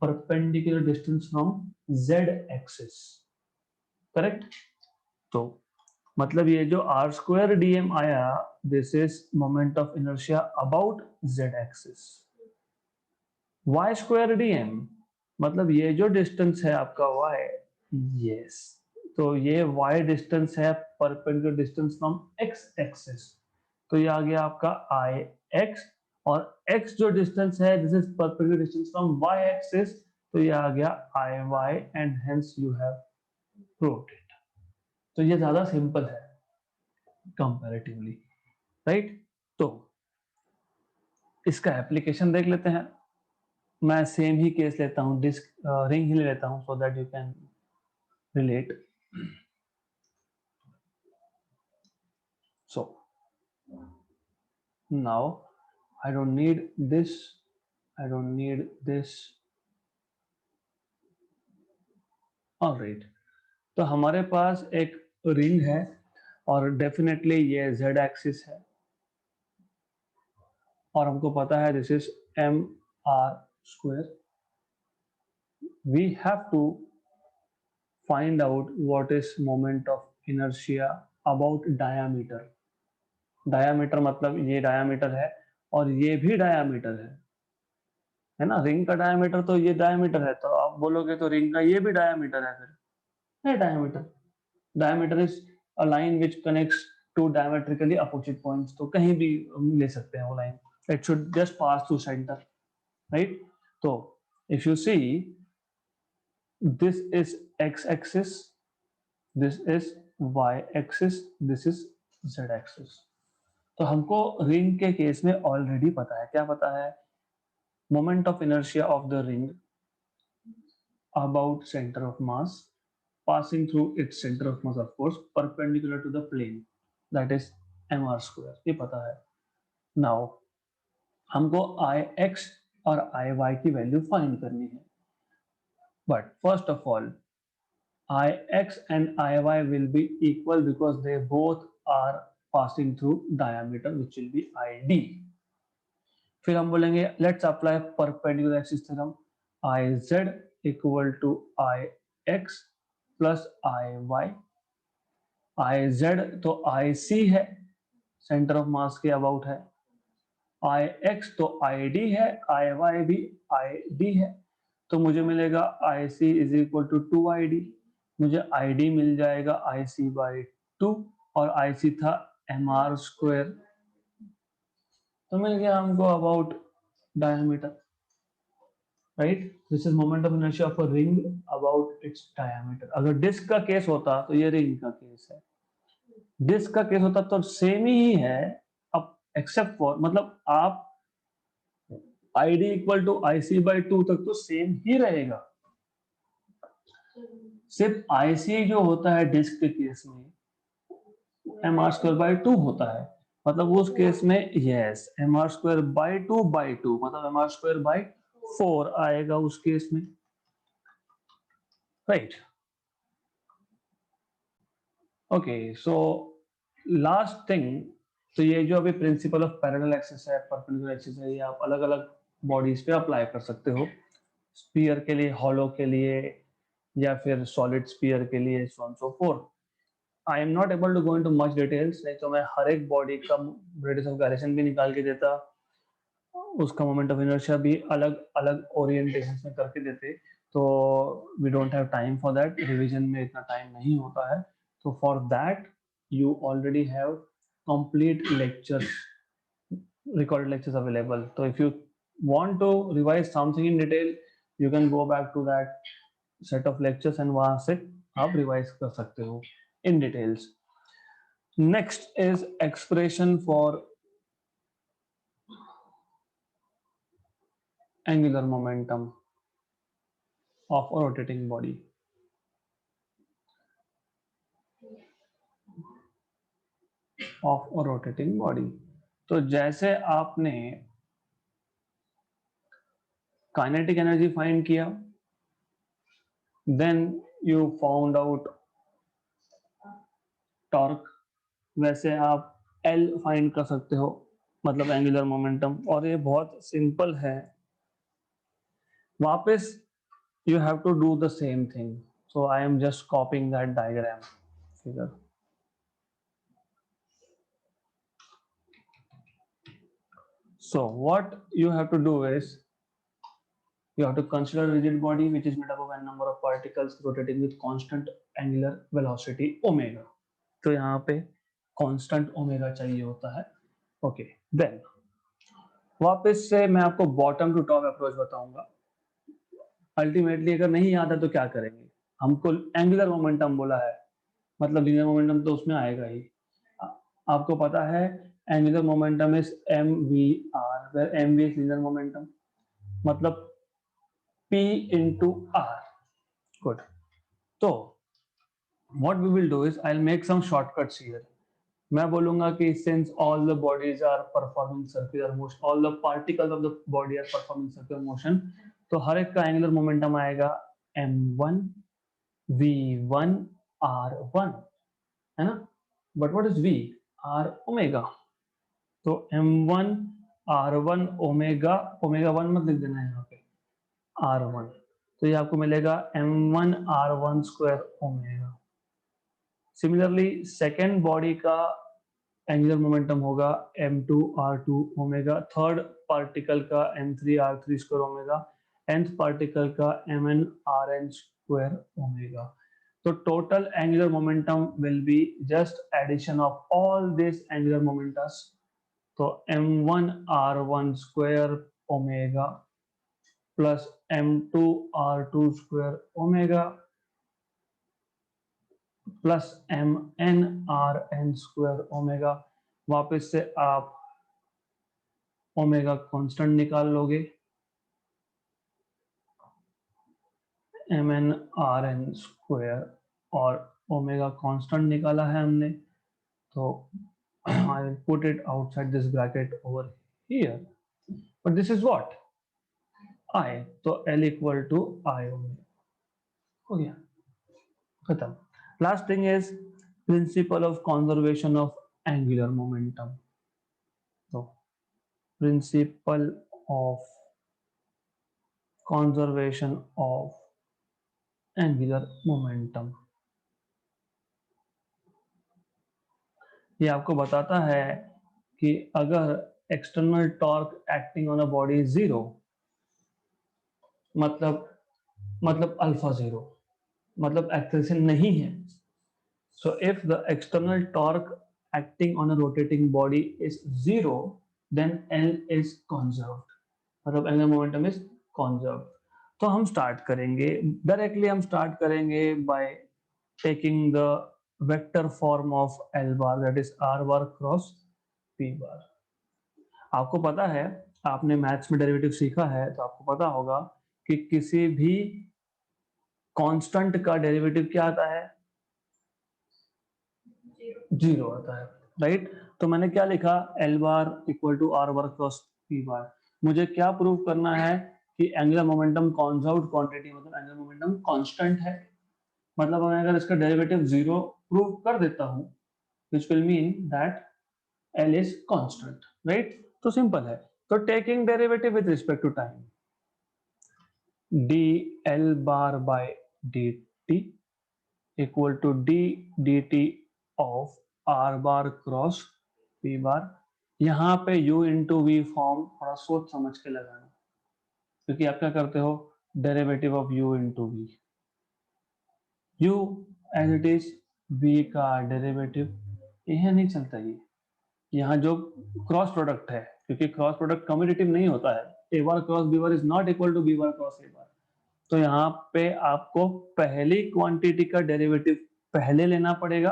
perpendicular distance from z axis, correct? तो मतलब ये जो r square dm आया, this is moment of inertia about z axis. y square dm मतलब ये जो डिस्टेंस है आपका y, यस, तो ये y डिस्टेंस है perpendicular distance from x axis. तो ये आ गया आपका ix और x जो डिस्टेंस है this is perpendicular distance from y axis, तो ये आ गया IY and hence you have proved it. तो ये ज्यादा सिंपल है कंपैरेटिवली, राइट। तो इसका एप्लीकेशन देख लेते हैं। मैं सेम ही केस लेता हूँ, डिस्क रिंग ही ले लेता हूँ so that you can relate. So now I don't need this, I don't need this. Alright, तो हमारे पास एक रिंग है और डेफिनेटली ये z एक्सिस है और हमको पता है this is mr²। We have to find out what is moment of inertia about diameter. Diameter मतलब ये डायामीटर है और ये भी डायामीटर है ना। रिंग का डायामीटर तो ये डायामीटर है, तो आप बोलोगे तो रिंग का ये भी डायामीटर है, फिर है diameter. Diameter is a line which connects two diametrically opposite points, तो कहीं भी ले सकते हैं वो line. It should just pass through centre, right. तो if you see this is x axis, this is y axis, this is z axis. तो हमको रिंग के केस में ऑलरेडी पता है, क्या पता है? Moment of inertia of the ring about center of mass passing through its center of mass, of course perpendicular to the plane, that is mr², ये पता है। now हमको Ix और Iy की वैल्यू फाइंड करनी है, but first of all Ix and Iy will be equal because they both are passing through diameter which will be ID। फिर हम बोलेंगे let's apply perpendicular axis theorem, Iz equal to Ix plus Iy। Iz तो Ic है, centre of mass के about है, Ix तो Id है, Iy भी Id है, तो मुझे मिलेगा Ic is equal to 2Id। मुझे Id मिल जाएगा Ic बाई 2 और Ic था mr², तो मिल गया हमको about diameter, right? This is moment of inertia of a ring about its diameter। अगर डिस्क का केस होता तो ये रिंग का केस है, डिस्क का केस होता तो सेम ही है, अब एक्सेप्ट फॉर मतलब आप ID equal to IC by 2 तक तो सेम ही रहेगा, सिर्फ IC जो होता है डिस्क के केस में mr² बाई 2 होता है, मतलब उस केस में यस mr² बाई 2 मतलब mr² बाई 4 आएगा उस केस में, right. Okay so last thing, तो ये जो अभी प्रिंसिपल ऑफ पैरेलल एक्सिस है, परपेंडिकुलर एक्सिस है, ये आप अलग अलग बॉडीज पे अप्लाई कर सकते हो, स्पीयर के लिए, हॉलो के लिए, या फिर सॉलिड स्पीयर के लिए, so on so forth. I am not able to go into much details, नहीं तो मैं हर एक बॉडी का रेडियस ऑफ गायरेशन भी निकाल के देता, उसका मोमेंट ऑफ इनर्शिया भी अलग अलग ओरिएंटेशन में करके देते, तो we don't have time for that, revision में इतना टाइम नहीं होता है, तो for that you already have complete lectures, recorded lectures available, so if you want to revise something in detail you can go back to that set of lectures and वहां से आप revise कर सकते हो in details। next is expression for angular momentum of a rotating body। of a rotating body, तो जैसे आपने kinetic energy find किया, then you found out torque, वैसे आप L फाइंड कर सकते हो, मतलब एंगुलर मोमेंटम, और ये बहुत सिंपल है। वापस you have to do the same thing, so I am just copying that diagram figure. So what you have to do is you have to consider a rigid body which is made up of n number of particles rotating with constant angular velocity omega। तो यहाँ पे constant omega चाहिए होता है। Okay, then वापस से मैं आपको बॉटम टू टॉप अप्रोच बताऊंगा। अल्टीमेटली अगर नहीं आता तो क्या करेंगे, हमको एंगुलर मोमेंटम बोला है, मतलब लीनियर मोमेंटम तो उसमें आएगा ही। आपको पता है angular momentum is M V R, where M V is linear momentum, मतलब P into R. Good. तो what we will do is I'll make some shortcuts here. मैं बोलूंगा कि since all the bodies are performing circular motion, all the particles of the body are performing circular motion, तो हर एक का angular momentum आएगा m1 v1 r1, है ना। But what is v? r omega. तो m1 r1 ओमेगा, ओमेगा 1 मत लिख देना यहाँ पे, r1, तो ये आपको मिलेगा m1 r1 square omega. Similarly second body का एंगुलर मोमेंटम होगा m2 r2 omega, third particle का m3 r3 square omega, nth particle का mn rn स्क्वायर ओमेगा। तो total angular momentum will be just addition of all this angular momentums. तो m1 r1 square omega plus m2 r2 square omega plus mn rn square omega. वापस से आप omega constant निकाल लोगे, mn rn square, और omega constant निकाला है हमने, तो I will put it outside this bracket over here, but this is what I, तो L equal to I omega हो गया, खत्म। Last thing is principle of conservation of angular momentum. तो principle of conservation of angular momentum, ये आपको बताता है कि अगर external torque acting on a body is zero, मतलब अल्फा जीरो, मतलब एक्सेलरेशन नहीं है। So if the external torque acting on a rotating body is zero, then L is conserved, मतलब एंगुलर मोमेंटम इज कॉन्जर्व्ड। तो हम स्टार्ट करेंगे directly, हम start करेंगे by taking the vector form of L bar, that is are bar cross P बार। आपको पता है, आपने मैथ्स में डेरिवेटिव सीखा है, तो आपको पता होगा कि किसी भी कांस्टेंट का डेरिवेटिव क्या आता है, जीरो आता है, राइट। तो मैंने क्या लिखा, L bar equal to R bar cross P bar. मुझे क्या प्रूव करना है कि एंगुलर मोमेंटम कॉन्जर्व्ड क्वांटिटी, मतलब एंगुलर मोमेंटम कांस्टेंट है। मतलब मैं अगर इसका डेरिवेटिव जीरो प्रूव कर देता हूं, which will mean that L is constant, right? तो सिंपल है। तो taking derivative with respect to time, dl bar by dt equal to d dt of r bar cross p बार। यहाँ पे u into we form थोड़ा सोच समझ के लगाना, क्योंकि आप क्या करते हो, derivative of u into V, u as it is, v का डेरिवेटिव, यह नहीं चलता ये। यहाँ जो क्रॉस प्रोडक्ट है, क्योंकि क्रॉस प्रोडक्ट कम्यूटेटिव नहीं होता है, A bar cross B bar is not equal to B bar cross A bar. तो यहाँ पे आपको पहली क्वांटिटी का डेरिवेटिव पहले लेना पड़ेगा,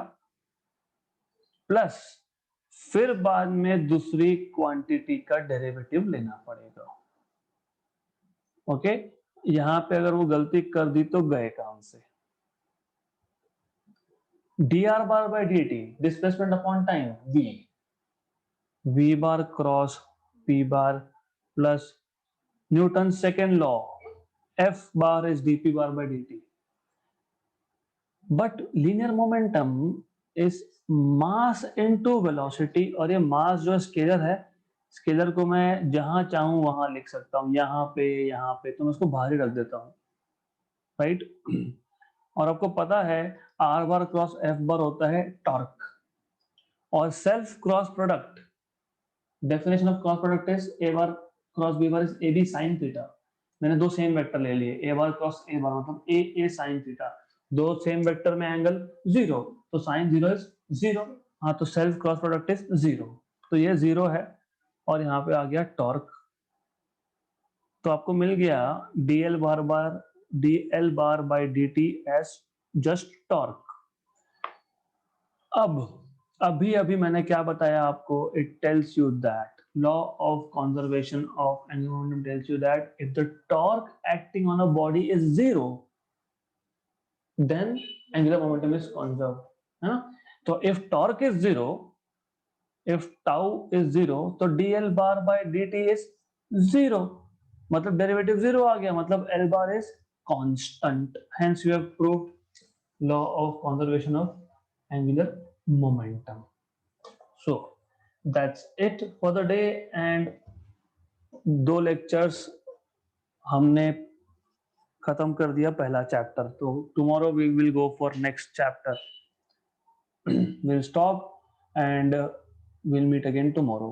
प्लस फिर बाद में दूसरी क्वांटिटी का डेरिवेटिव लेना पड़ेगा। ओके, यहाँ पे अगर वो गलती कर दी तो गए काम से। dr bar by dt, displacement upon time, v bar cross p bar plus Newton second law, F bar is dp bar by dt. But linear momentum is mass into velocity, और ये मास जो स्केलर है, scalar को मैं जहां चाहूं वहां लिख सकता हूं, यहाँ पे, तो मैं उसको बाहर ही रख देता हूं, राइट। और आपको पता है R bar cross F bar होता है टॉर्क, और self cross product, definition of cross product is A bar cross B bar is A B sine theta. मैंने दो सेम वेक्टर ले लिए, ए बार क्रॉस ए बार मतलब ए साइन थीटा, दो same vector में एंगल जीरो, तो साइन जीरो इज जीरो। हाँ, तो self cross product is zero, तो ये जीरो है। और यहाँ पे आ गया टॉर्क, तो आपको मिल गया dl bar by dt as just torque. अब अभी मैंने क्या बताया आपको, it tells you that law of conservation of angular momentum tells you that if the torque acting on a body is zero then angular momentum is conserve, है ना। तो if torque is zero, if tau is zero, तो dl bar by dt is zero, मतलब derivative zero आ गया, मतलब L bar is constant, hence you have proved law of conservation of angular momentum. So that's it for the day, and 2 lectures हमने खत्म कर दिया पहला चैप्टर, तो tomorrow we will go for next chapter. We'll stop and we'll meet again tomorrow.